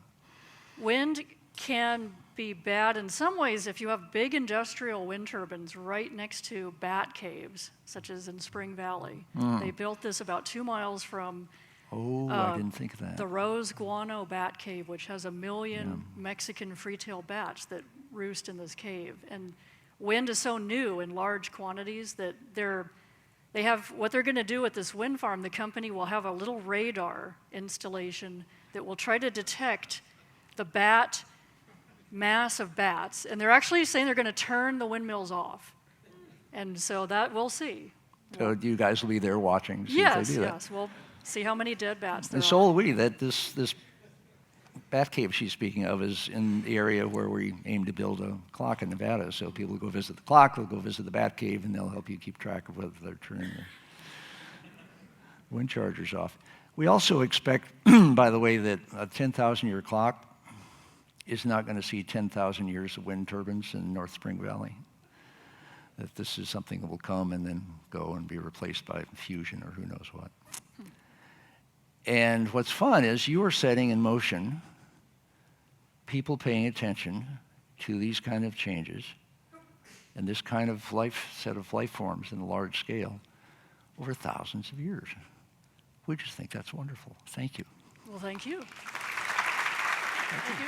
Wind can be bad in some ways if you have big industrial wind turbines right next to bat caves, such as in Spring Valley. They built this about 2 miles from I didn't think of that. the Rose Guano Bat Cave, which has 1 million Mexican free-tailed bats that roost in this cave. And wind is so new in large quantities that they have what they're going to do at this wind farm. The company will have a little radar installation that will try to detect the mass of bats, and they're actually saying they're going to turn the windmills off. And so that we'll see. So you guys will be there watching. See if they do that. Yes, we'll see how many dead bats there And are. so will we. That this bat cave she's speaking of is in the area where we aim to build a clock in Nevada. So people who go visit the clock will go visit the bat cave, and they'll help you keep track of whether they're turning the wind chargers off. We also expect, by the way, that a 10,000-year clock is not going to see 10,000 years of wind turbines in North Spring Valley. That this is something that will come and then go and be replaced by fusion or who knows what. And what's fun is you are setting in motion people paying attention to these kind of changes and this kind of set of life forms in a large scale over thousands of years. We just think that's wonderful. Thank you. Well, thank you. Thank you.